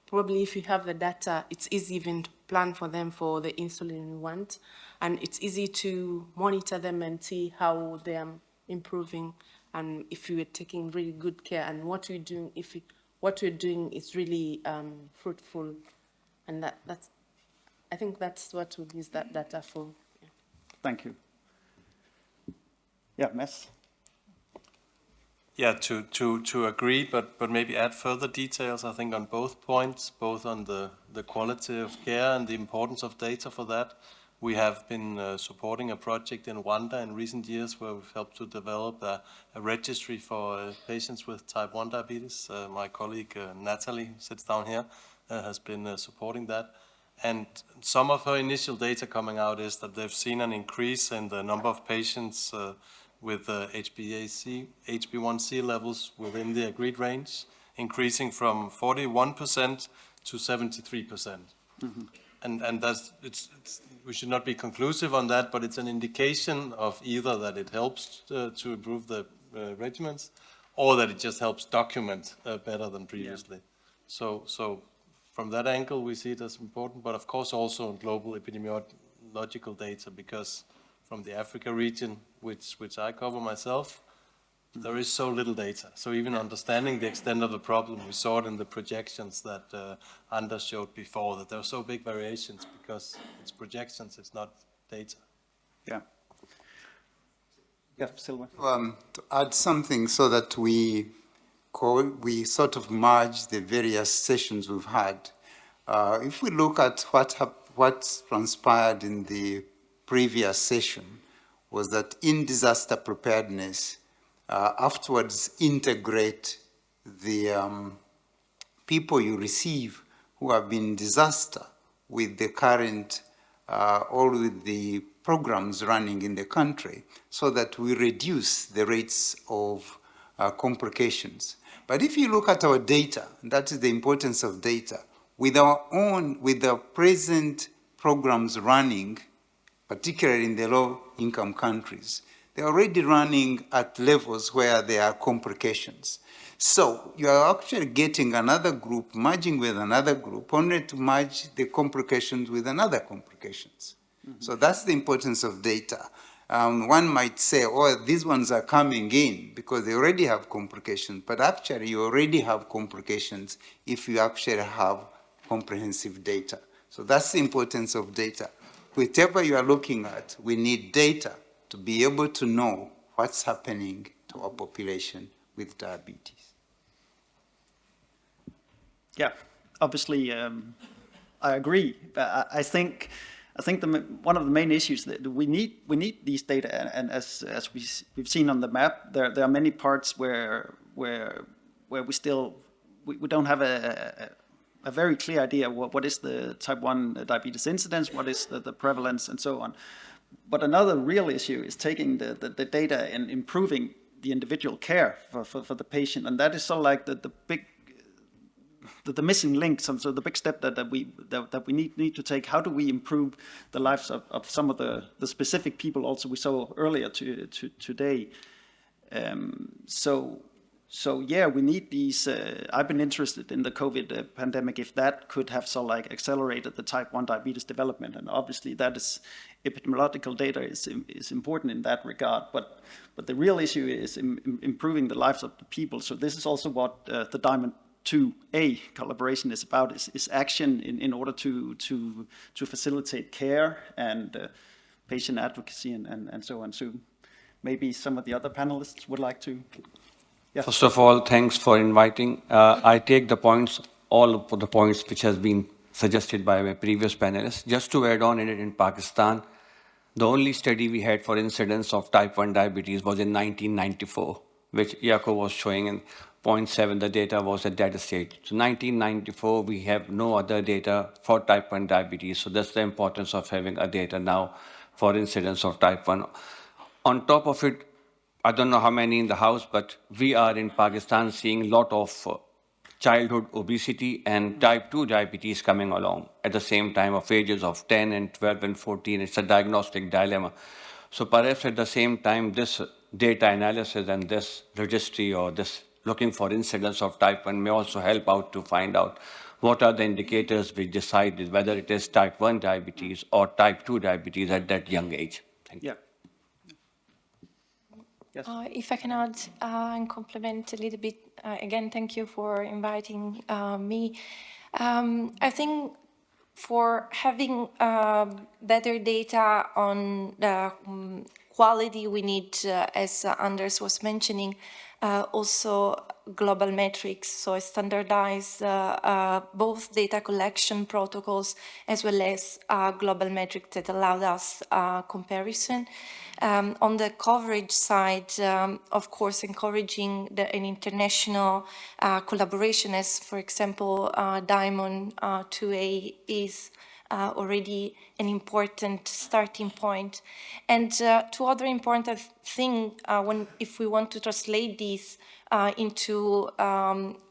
probably if you have the data, it's easy even to plan for them for the insulin we want, and it's easy to monitor them and see how they are improving, and if you are taking really good care, and what we're doing, what we're doing is really fruitful, and that's. I think that's what we'll use that data for. Yeah.
Thank you. Yeah, Mads?
Yeah, to agree, but maybe add further details, I think, on both points, both on the quality of care and the importance of data for that. We have been supporting a project in Rwanda in recent years where we've helped to develop a registry for patients with type 1 diabetes. My colleague Natalie, who sits down here, has been supporting that. And some of her initial data coming out is that they've seen an increase in the number of patients with HbA1c levels within the agreed range, increasing from 41% to 73%. Mm-hmm. And that's, we should not be conclusive on that, but it's an indication of either that it helps to improve the regimens, or that it just helps document better than previously. Yeah. So from that angle, we see it as important, but of course also global epidemiological data, because from the Africa region, which I cover myself, there is so little data. So even understanding the extent of the problem, we saw it in the projections that Anders showed before, that there are so big variations because it's projections, it's not data.
Yeah. Yeah, Silva.
To add something so that we sort of merge the various sessions we've had. If we look at what's transpired in the previous session, was that in disaster preparedness, afterwards integrate the people you receive who have been in disaster with the current or with the programs running in the country so that we reduce the rates of complications. But if you look at our data, that is the importance of data, with the present programs running, particularly in the low-income countries, they're already running at levels where there are complications. So you are actually getting another group, merging with another group, only to merge the complications with another complications. Mm-hmm. So that's the importance of data. One might say, oh, these ones are coming in because they already have complications, but actually you already have complications if you actually have comprehensive data. So that's the importance of data. Whatever you are looking at, we need data to be able to know what's happening to our population with diabetes.
Yeah, obviously, I agree. But I think one of the main issues that we need these data, and as we've seen on the map, there are many parts where we still we don't have a very clear idea what is the type 1 diabetes incidence, what is the prevalence, and so on. But another real issue is taking the data and improving the individual care for the patient, and that is sort of like the missing link, so the big step that we need to take. How do we improve the lives of some of the specific people also we saw earlier today? So yeah, we need these. I've been interested in the COVID pandemic, if that could have sort of like accelerated the type 1 diabetes development, and obviously that is epidemiological data is important in that regard. But the real issue is improving the lives of the people. So this is also what the Diamond 2A collaboration is about, is action in order to facilitate care and patient advocacy and so on. So maybe some of the other panelists would like to. Yeah.
First of all, thanks for inviting. I take the points, all of the points which has been suggested by my previous panelists. Just to add on in Pakistan, the only study we had for incidence of type 1 diabetes was in 1994, which Jaco was showing in 0.7, the data was at that stage. So 1994, we have no other data for type 1 diabetes. So that's the importance of having a data now for incidence of type 1. On top of it, I don't know how many in the house, but we are in Pakistan seeing a lot of childhood obesity and type 2 diabetes coming along at the same time of ages of 10 and 12 and 14. It's a diagnostic dilemma. So perhaps at the same time, this data analysis and this registry or this looking for incidence of type 1 may also help out to find out what are the indicators which decide whether it is type 1 diabetes or type 2 diabetes at that young age. Thank you.
Yeah. Yes.
If I can add and complement a little bit, again, thank you for inviting me. I think for having better data on the quality, we need, as Anders was mentioning, also global metrics, so standardize both data collection protocols as well as global metrics that allow us comparison. On the coverage side, of course, encouraging an international collaboration, as for example, Diamond 2A is already an important starting point. And two other important things, if we want to translate this into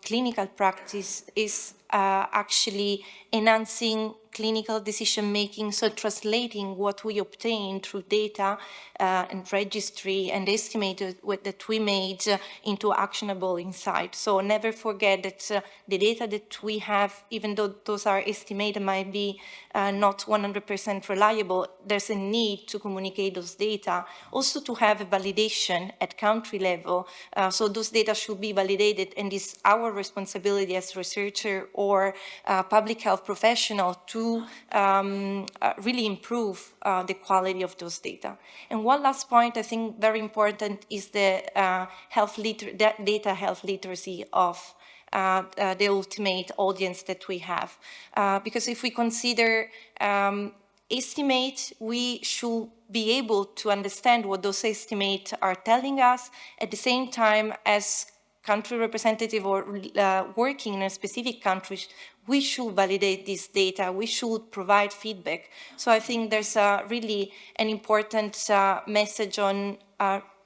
clinical practice, is actually enhancing clinical decision-making, so translating what we obtain through data and registry and estimated that we made into actionable insight. So never forget that the data that we have, even though those are estimated, might be not 100% reliable, there's a need to communicate those data, also to have a validation at country level. So those data should be validated, and it's our responsibility as researcher or public health professional to really improve the quality of those data. And one last point I think very important is the data health literacy of the ultimate audience that we have. Because if we consider estimate, we should be able to understand what those estimates are telling us. At the same time, as country representative or working in a specific country, we should validate this data, we should provide feedback. So I think there's really an important message on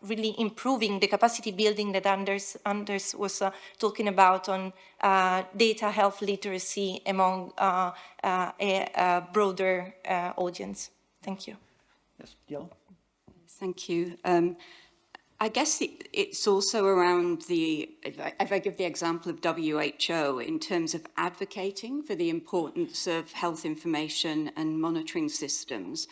really improving the capacity building that Anders was talking about on data health literacy among a broader audience. Thank you.
Yes, Diallo.
Thank you. I guess it's also around if I give the example of WHO in terms of advocating for the importance of health information and monitoring systems,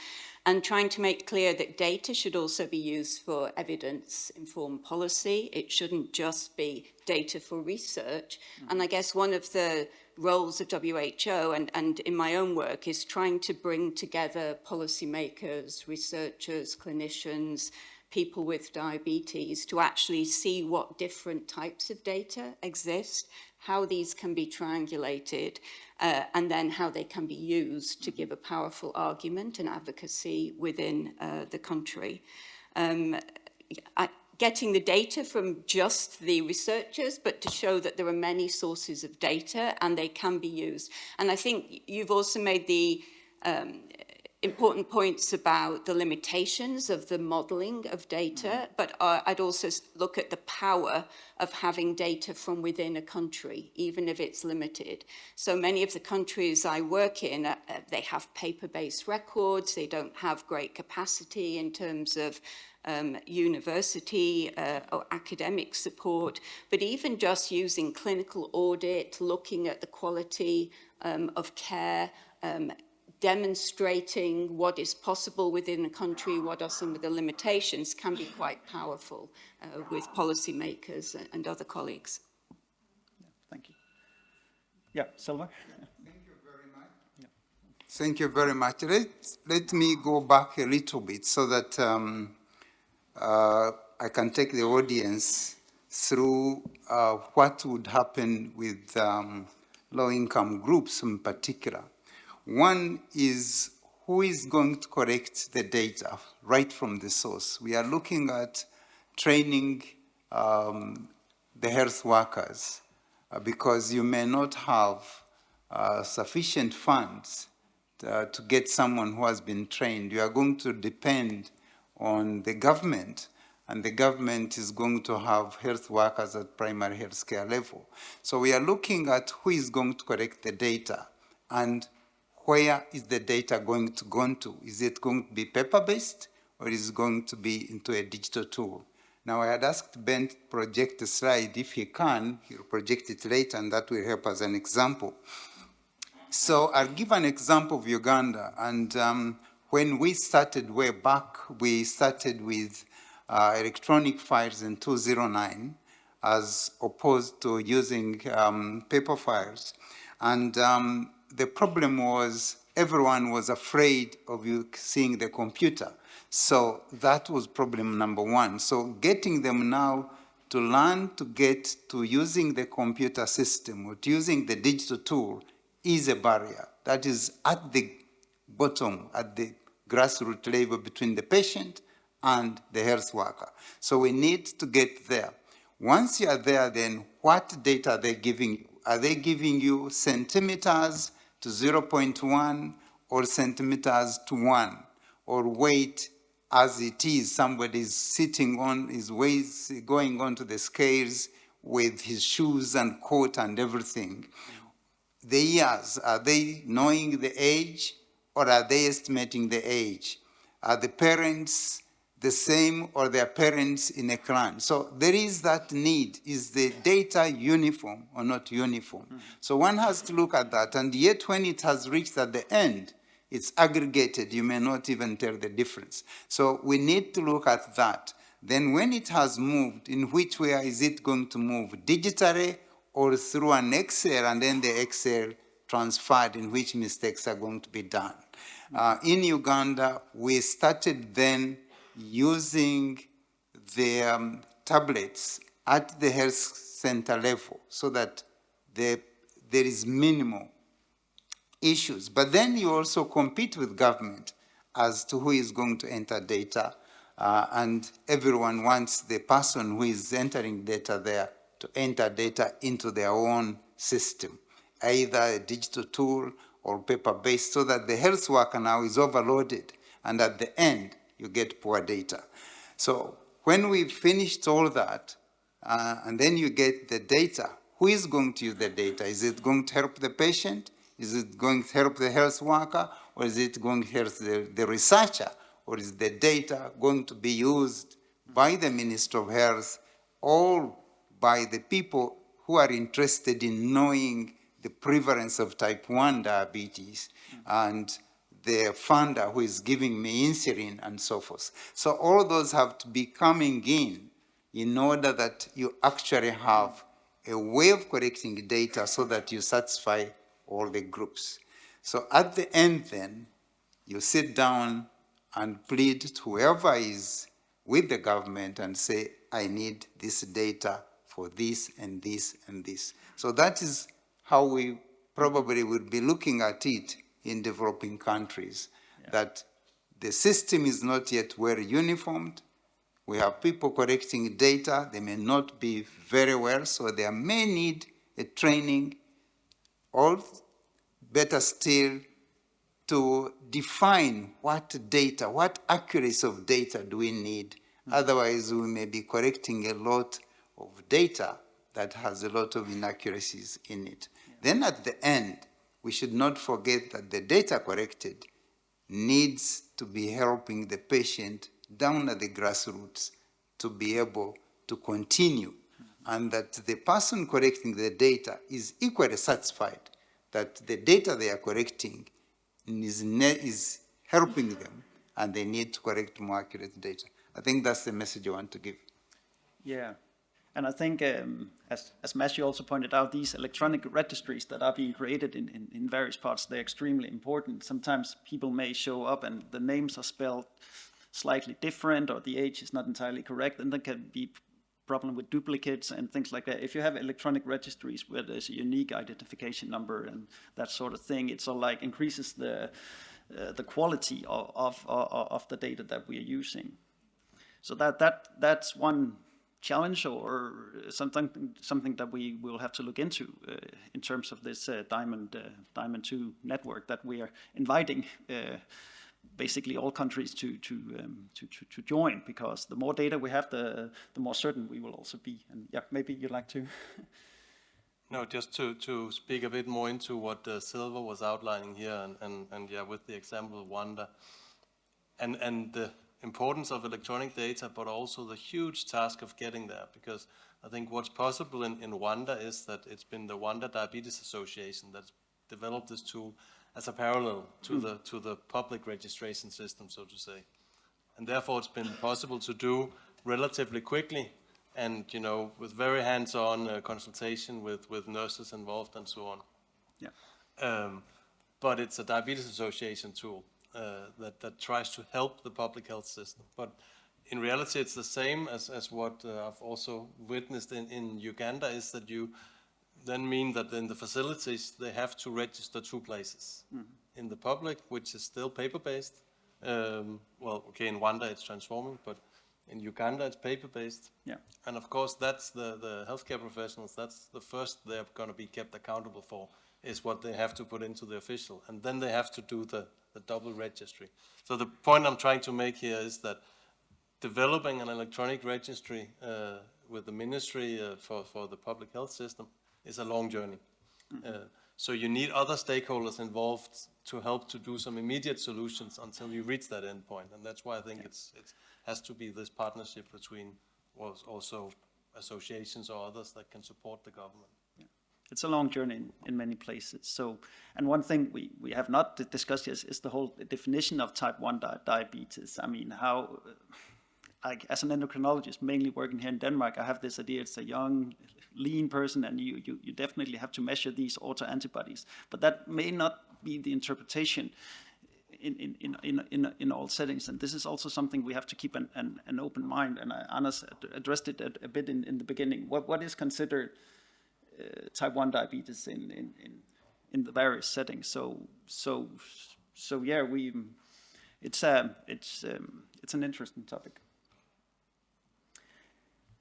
and trying to make clear that data should also be used for evidence-informed policy. It shouldn't just be data for research. And I guess one of the roles of WHO and in my own work is trying to bring together policymakers, researchers, clinicians, people with diabetes to actually see what different types of data exist, how these can be triangulated, and then how they can be used to give a powerful argument and advocacy within the country. Getting the data from just the researchers, but to show that there are many sources of data and they can be used. And I think you've also made the important points about the limitations of the modeling of data, but I'd also look at the power of having data from within a country, even if it's limited. So many of the countries I work in, they have paper-based records, they don't have great capacity in terms of university or academic support, but even just using clinical audit, looking at the quality of care, demonstrating what is possible within a country, what are some of the limitations, can be quite powerful with policymakers and other colleagues.
Thank you. Yeah, Silva.
Thank you very much. Yeah. Thank you very much. Let me go back a little bit so that I can take the audience through what would happen with low-income groups in particular. One is who is going to collect the data right from the source. We are looking at training the health workers because you may not have sufficient funds to get someone who has been trained. You are going to depend on the government, and the government is going to have health workers at primary health care level. So we are looking at who is going to collect the data and where is the data going to go into? Is it going to be paper-based or is it going to be into a digital tool? Now, I had asked Ben to project a slide. If he can, he'll project it later, and that will help as an example. So I'll give an example of Uganda. And when we started way back, we started with electronic files in 2009 as opposed to using paper files. And the problem was everyone was afraid of you seeing the computer. So that was problem number one. So getting them now to learn to get to using the computer system or to using the digital tool is a barrier. That is at the bottom, at the grassroots level between the patient and the health worker. So we need to get there. Once you are there, then what data are they giving you? Are they giving you centimeters to 0.1 or centimeters to 1, or weight as it is? Somebody is sitting on his waist, going onto the scales with his shoes and coat and everything. the years, are they knowing the age or are they estimating the age? Are the parents the same or their parents in a clan? So there is that need. Is the data uniform or not uniform? So one has to look at that, and yet when it has reached at the end, it's aggregated, you may not even tell the difference. So we need to look at that. Then when it has moved, in which way is it going to move? Digitally or through an Excel, and then the Excel transferred, in which mistakes are going to be done. In Uganda, we started then using the tablets at the health center level so that there is minimal issues. But then you also compete with government as to who is going to enter data, and everyone wants the person who is entering data there to enter data into their own system, either a digital tool or paper-based, so that the health worker now is overloaded, and at the end, you get poor data. So when we've finished all that, and then you get the data, who is going to use the data? Is it going to help the patient? Is it going to help the health worker? Or is it going to help the researcher? Or is the data going to be used by the Minister of Health or by the people who are interested in knowing the prevalence of type 1 diabetes and the funder who is giving me insulin and so forth? So all those have to be coming in order that you actually have a way of collecting data so that you satisfy all the groups. So at the end then, you sit down and plead to whoever is with the government and say, I need this data for this and this and this. So that is how we probably would be looking at it in developing countries, that the system is not yet well uniformed. We have people collecting data, they may not be very well, so they may need a training, or better still, to define what data, what accuracy of data do we need. Otherwise, we may be collecting a lot of data that has a lot of inaccuracies in it. Then at the end, we should not forget that the data collected needs to be helping the patient down at the grassroots to be able to continue, and that the person collecting the data is equally satisfied that the data they are collecting is helping them, and they need to collect more accurate data. I think that's the message I want to give.
Yeah, and I think, as Matthew also pointed out, these electronic registries that are being created in various parts, they're extremely important. Sometimes people may show up and the names are spelled slightly different, or the age is not entirely correct, and there can be problem with duplicates and things like that. If you have electronic registries where there's a unique identification number and that sort of thing, it sort of like increases the quality of the data that we are using. So that's one challenge, or something that we will have to look into in terms of this Diamond 2 network that we are inviting basically all countries to join, because the more data we have, the more certain we will also be. And yeah, maybe you'd like to.
No, just to speak a bit more into what Silva was outlining here, and yeah, with the example of Rwanda, and the importance of electronic data, but also the huge task of getting there, because I think what's possible in Rwanda is that it's been the Rwanda Diabetes Association that's developed this tool as a parallel to the public registration system, so to say. And therefore it's been possible to do relatively quickly, and with very hands-on consultation with nurses involved and so on.
Yeah.
But it's a diabetes association tool that tries to help the public health system. But in reality, it's the same as what I've also witnessed in Uganda, is that you then mean that in the facilities, they have to register 2 places. In the public, which is still paper-based. Well, okay, in Rwanda it's transforming, but in Uganda it's paper-based.
Yeah.
And of course, that's the healthcare professionals, that's the first they're going to be kept accountable for, is what they have to put into the official. And then they have to do the double registry. So the point I'm trying to make here is that developing an electronic registry with the ministry for the public health system is a long journey. So you need other stakeholders involved to help to do some immediate solutions until you reach that endpoint. And that's why I think it has to be this partnership between also associations or others that can support the government.
It's a long journey in many places. So, and one thing we have not discussed yet is the whole definition of type 1 diabetes. I mean, how, as an endocrinologist, mainly working here in Denmark, I have this idea it's a young, lean person, and you definitely have to measure these autoantibodies. But that may not be the interpretation in all settings. And this is also something we have to keep an open mind. And Anders addressed it a bit in the beginning. What is considered type 1 diabetes in the various settings? So yeah, it's an interesting topic.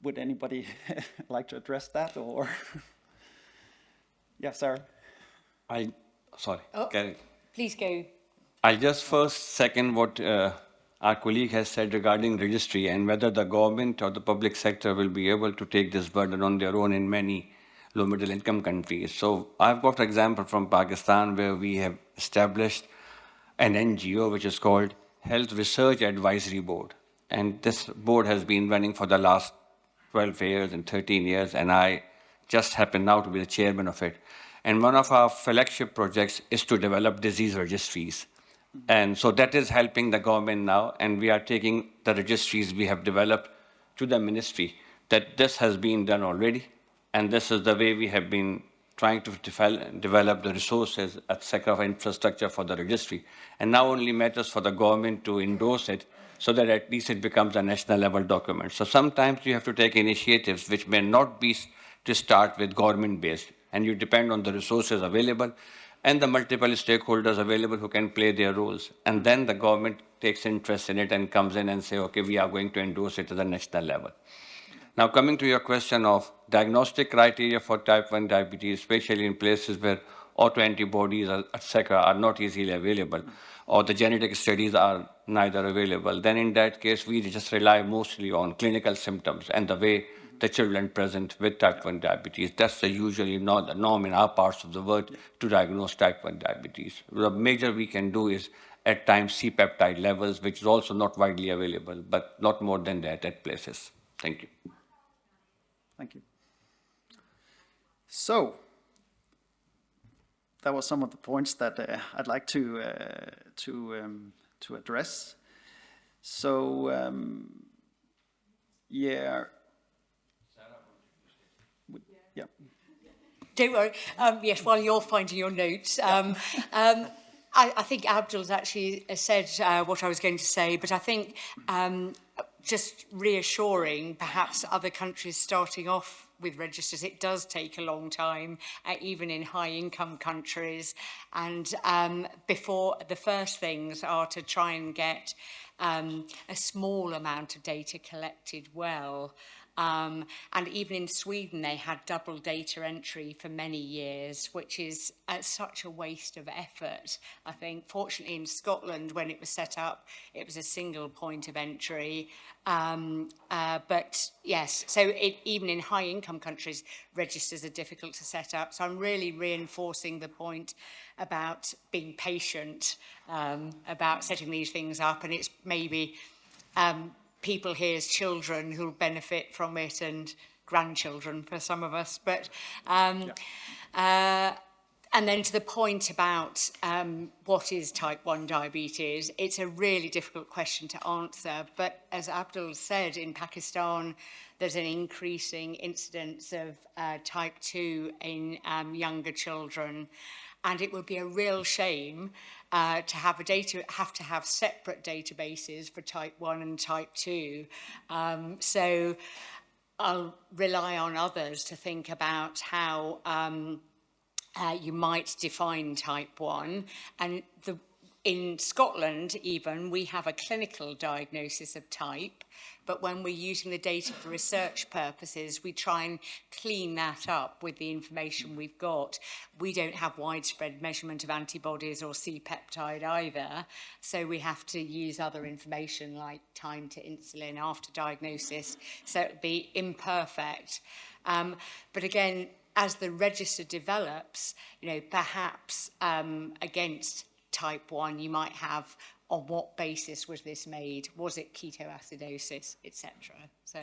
Would anybody like to address that, or? Yeah, Sarah.
Oh, please go.
I'll just first second what our colleague has said regarding registry and whether the government or the public sector will be able to take this burden on their own in many low middle income countries. So I've got an example from Pakistan where we have established an NGO which is called Health Research Advisory Board. And this board has been running for the last 12 years and 13 years, and I just happen now to be the chairman of it. And one of our flagship projects is to develop disease registries. And so that is helping the government now, and we are taking the registries we have developed to the ministry, that this has been done already, and this is the way we have been trying to develop the resources, etc., of infrastructure for the registry. And now only matters for the government to endorse it so that at least it becomes a national level document. So sometimes you have to take initiatives which may not be to start with government-based, and you depend on the resources available and the multiple stakeholders available who can play their roles. And then the government takes interest in it and comes in and say, okay, we are going to endorse it at the national level. Now, coming to your question of diagnostic criteria for type 1 diabetes, especially in places where autoantibodies, etc., are not easily available, or the genetic studies are neither available, then in that case, we just rely mostly on clinical symptoms and the way the children present with type 1 diabetes. That's usually not the norm in our parts of the world to diagnose type 1 diabetes. The major we can do is at times C-peptide levels, which is also not widely available, but not more than that at places. Thank you.
Thank you. So, that was some of the points that I'd like to address. So, yeah. Yeah.
Don't worry. Yes, while you're finding your notes, I think Abdul's actually said what I was going to say, but I think just reassuring perhaps other countries starting off with registers, it does take a long time, even in high-income countries. And before the first things are to try and get a small amount of data collected well. And even in Sweden, they had double data entry for many years, which is such a waste of effort, I think. Fortunately, in Scotland, when it was set up, it was a single point of entry. But yes, so even in high-income countries, registers are difficult to set up. So I'm really reinforcing the point about being patient, about setting these things up. And it's maybe people here's children who'll benefit from it, and grandchildren for some of us. But and then to the point about what is type 1 diabetes, it's a really difficult question to answer. But as Abdul said, in Pakistan, there's an increasing incidence of type 2 in younger children. And it would be a real shame to have separate databases for type 1 and type 2. So I'll rely on others to think about how you might define type 1. And in Scotland, even, we have a clinical diagnosis of type, but when we're using the data for research purposes, we try and clean that up with the information we've got. We don't have widespread measurement of antibodies or C-peptide either, so we have to use other information like time to insulin after diagnosis, so it'd be imperfect. But again, as the register develops, perhaps against type 1, you might have on what basis was this made? Was it ketoacidosis, etc.? So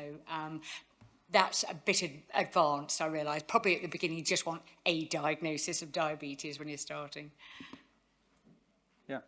that's a bit advanced, I realise. Probably at the beginning you just want a diagnosis of diabetes when you're starting.
Yeah.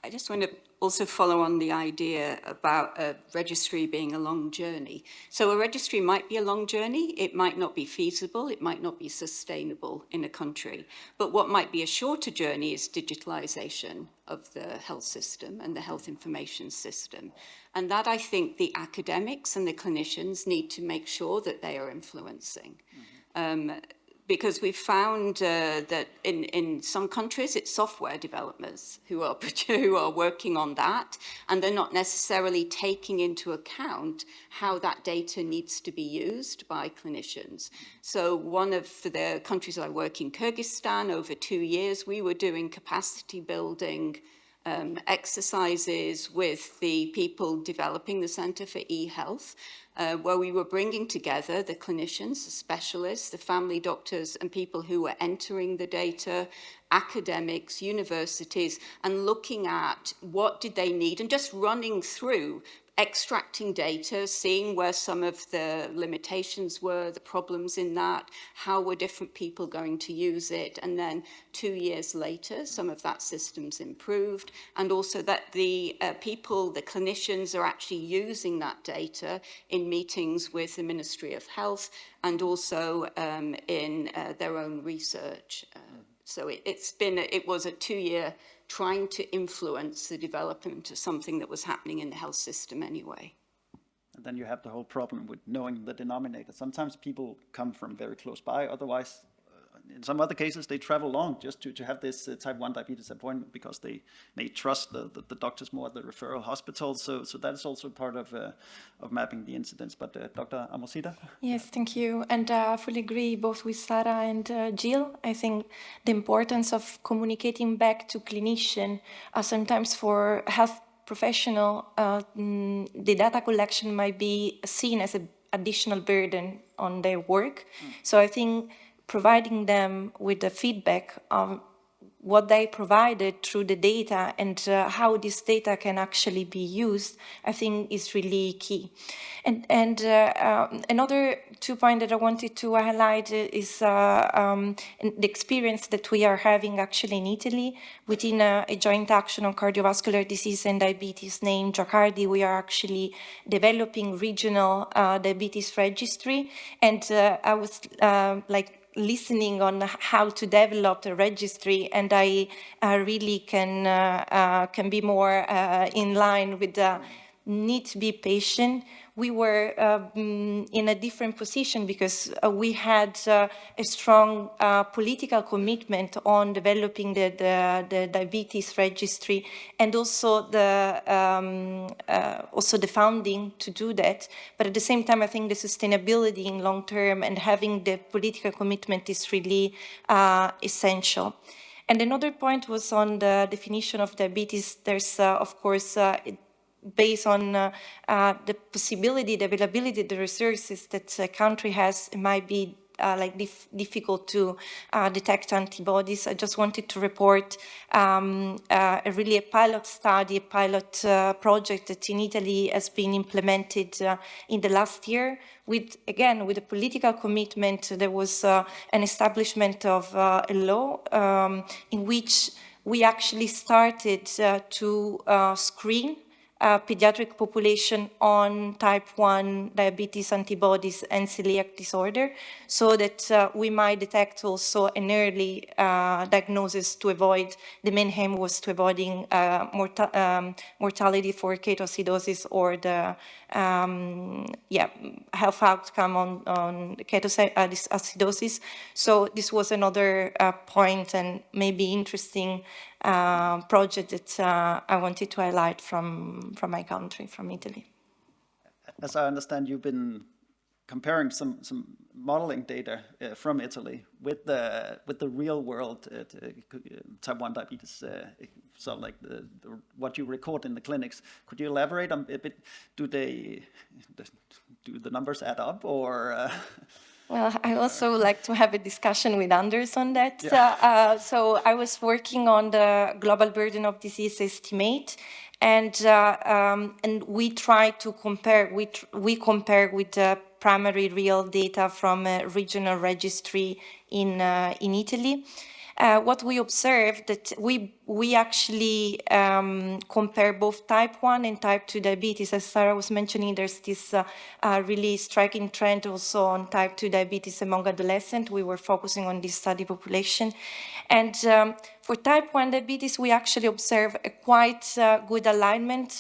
I just want to also follow on the idea about a registry being a long journey. So a registry might be a long journey, it might not be feasible, it might not be sustainable in a country. But what might be a shorter journey is digitalization of the health system and the health information system. And that I think the academics and the clinicians need to make sure that they are influencing. Because we've found that in some countries, it's software developers who are working on that, and they're not necessarily taking into account how that data needs to be used by clinicians. So one of the countries I work in, Kyrgyzstan, over 2 years, we were doing capacity building exercises with the people developing the Centre for eHealth, where we were bringing together the clinicians, the specialists, the family doctors, and people who were entering the data, academics, universities, and looking at what did they need, and just running through extracting data, seeing where some of the limitations were, the problems in that, how were different people going to use it, and then 2 years later, some of that system's improved, and also that the people, the clinicians are actually using that data in meetings with the Ministry of Health and also in their own research. So it was a 2-year trying to influence the development of something that was happening in the health system anyway.
And then you have the whole problem with knowing the denominator. Sometimes people come from very close by, otherwise, in some other cases, they travel long just to have this type 1 diabetes appointment because they may trust the doctors more at the referral hospital. So that is also part of mapping the incidence. But Dr. Amosita?
Yes, thank you. And I fully agree both with Sarah and Jill. I think the importance of communicating back to clinician, sometimes for health professional, the data collection might be seen as an additional burden on their work. So I think providing them with the feedback of what they provided through the data and how this data can actually be used, I think is really key. And another 2 points that I wanted to highlight is the experience that we are having actually in Italy within a joint action on cardiovascular disease and diabetes named Giacardi. We are actually developing regional diabetes registry, and I was listening on how to develop the registry, and I really can be more in line with the need to be patient. We were in a different position because we had a strong political commitment on developing the diabetes registry, and also the funding to do that. But at the same time, I think the sustainability in long term and having the political commitment is really essential. And another point was on the definition of diabetes. There's, of course, based on the possibility, the availability, the resources that a country has, it might be difficult to detect antibodies. I just wanted to report a pilot study, a pilot project that in Italy has been implemented in the last year. With a political commitment, there was an establishment of a law in which we actually started to screen pediatric population on type 1 diabetes antibodies and celiac disorder, so that we might detect also an early diagnosis to avoid, the main aim was to avoiding mortality for ketoacidosis or the health outcome on ketoacidosis. So this was another point and maybe interesting project that I wanted to highlight from my country, from Italy.
As I understand, you've been comparing some modeling data from Italy with the real world type 1 diabetes, so like what you record in the clinics. Could you elaborate on a bit? Do the numbers add up, or?
Well, I also like to have a discussion with Anders on that. So I was working on the global burden of disease estimate, and we try to compare. We compare with the primary real data from a regional registry in Italy. What we observed that we actually compare both type 1 and type 2 diabetes. As Sarah was mentioning, there's this really striking trend also on type 2 diabetes among adolescents. We were focusing on this study population. And for type 1 diabetes, we actually observe a quite good alignment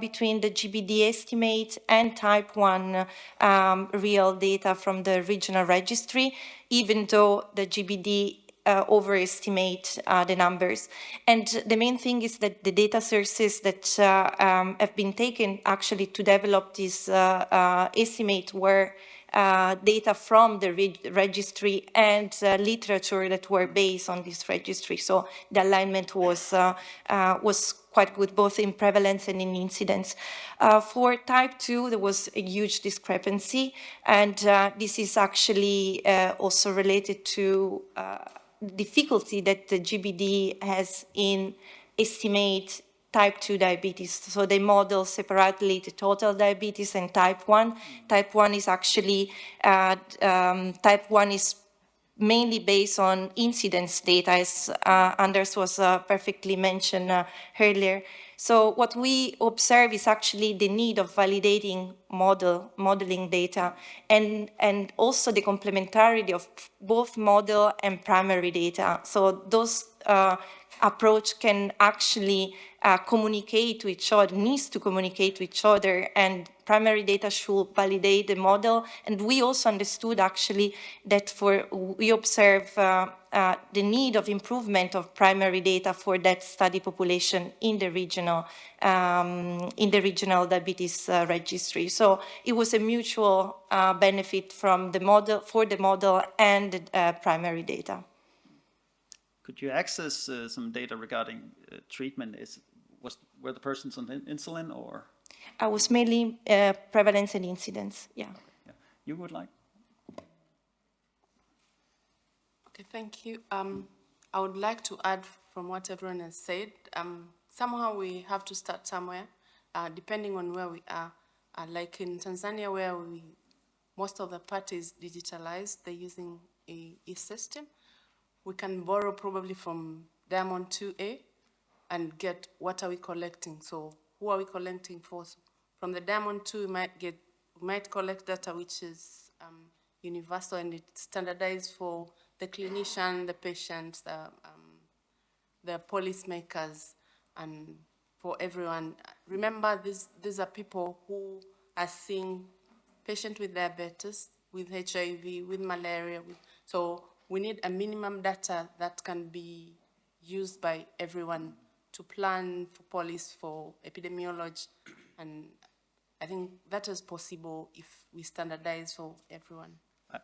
between the GBD estimate and type 1 real data from the regional registry, even though the GBD overestimate the numbers. And the main thing is that the data sources that have been taken actually to develop this estimate were data from the registry and literature that were based on this registry. So the alignment was quite good, both in prevalence and in incidence. For type 2, there was a huge discrepancy, and this is actually also related to difficulty that the GBD has in estimate type 2 diabetes. So they model separately the total diabetes and type 1. Type 1 is actually, type 1 is mainly based on incidence data, as Anders was perfectly mentioned earlier. So what we observe is actually the need of validating modeling data and also the complementarity of both model and primary data. So those approach can actually communicate to each other, needs to communicate to each other, and primary data should validate the model. And we also understood actually that we observe the need of improvement of primary data for that study population in the regional diabetes registry. So it was a mutual benefit from the model, for the model and primary data.
Could you access some data regarding treatment? Were the persons on insulin or?
I was mainly prevalence and incidence, yeah.
Okay, yeah. You would like?
Okay, thank you. I would like to add from what everyone has said. Somehow we have to start somewhere, depending on where we are. Like in Tanzania, where most of the part is digitalized, they're using a system. We can borrow probably from Diamond 2A and get what are we collecting. So who are we collecting for? So from the Diamond 2, we might collect data which is universal and it's standardized for the clinician, the patients, the policymakers, and for everyone. Remember, these are people who are seeing patients with diabetes, with HIV, with malaria. So we need a minimum data that can be used by everyone to plan for policy, for epidemiology, and I think that is possible if we standardize for everyone.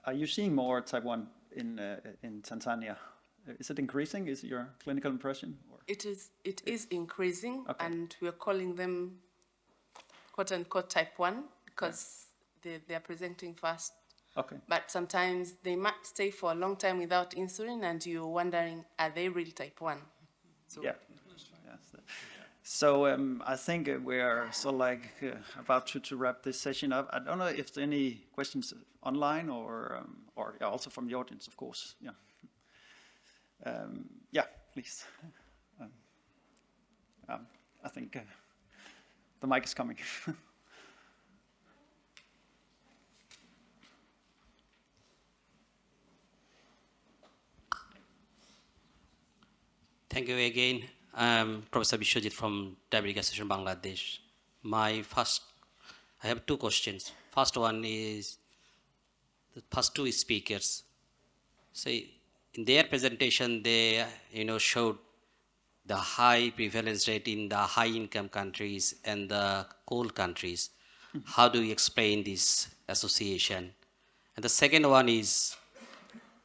Are you seeing more type 1 in Tanzania? Is it increasing? Is it your clinical impression? Or?
It is increasing,
okay.
And we are calling them quote-unquote type 1 because they are presenting fast.
Okay.
But sometimes they might stay for a long time without insulin, and you're wondering, are they really type 1? So
yeah. Yes. So I think we are about to wrap this session up. I don't know if there are any questions online or also from the audience, of course. Yeah. Yeah, please. I think the mic is coming.
Thank you again. I'm Professor Bishwajit from Diabetic Association Bangladesh. I have two questions. First one is, the first two speakers, say in their presentation, they showed the high prevalence rate in the high income countries and the coal countries. How do you explain this association? And the second one is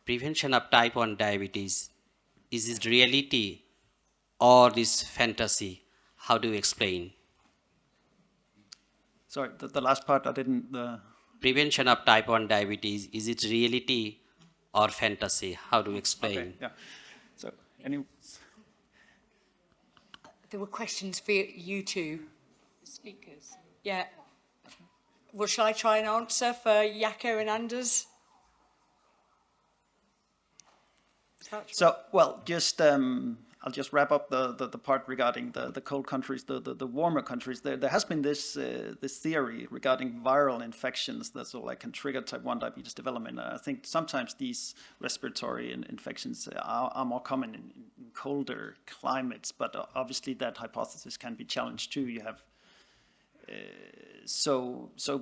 prevention of type 1 diabetes. Is it reality or this fantasy? How do you explain?
Sorry, the last part I didn't
prevention of type 1 diabetes, is it reality or fantasy? How do you explain?
Okay, yeah. So, any...
There were questions for you two. Speakers. Yeah. Well, shall I try and answer for Jaco and Anders?
So, well, just I'll just wrap up the part regarding the cold countries, the warmer countries. There has been this this theory regarding viral infections that sort of like can trigger type 1 diabetes development. I think sometimes these respiratory infections are more common in colder climates, but obviously that hypothesis can be challenged too. You have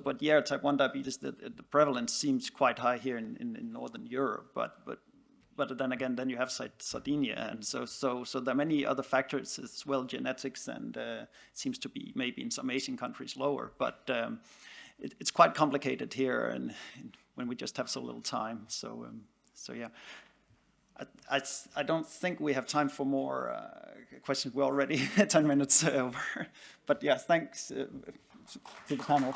but yeah, type 1 diabetes, the prevalence seems quite high here in Northern Europe, but then again, then you have Sardinia, and so there are many other factors as well, genetics, and it seems to be maybe in some Asian countries lower, but it's quite complicated here, and when we just have so little time. So yeah, I don't think we have time for more questions. We're already 10 minutes over, but yeah, thanks to the panel.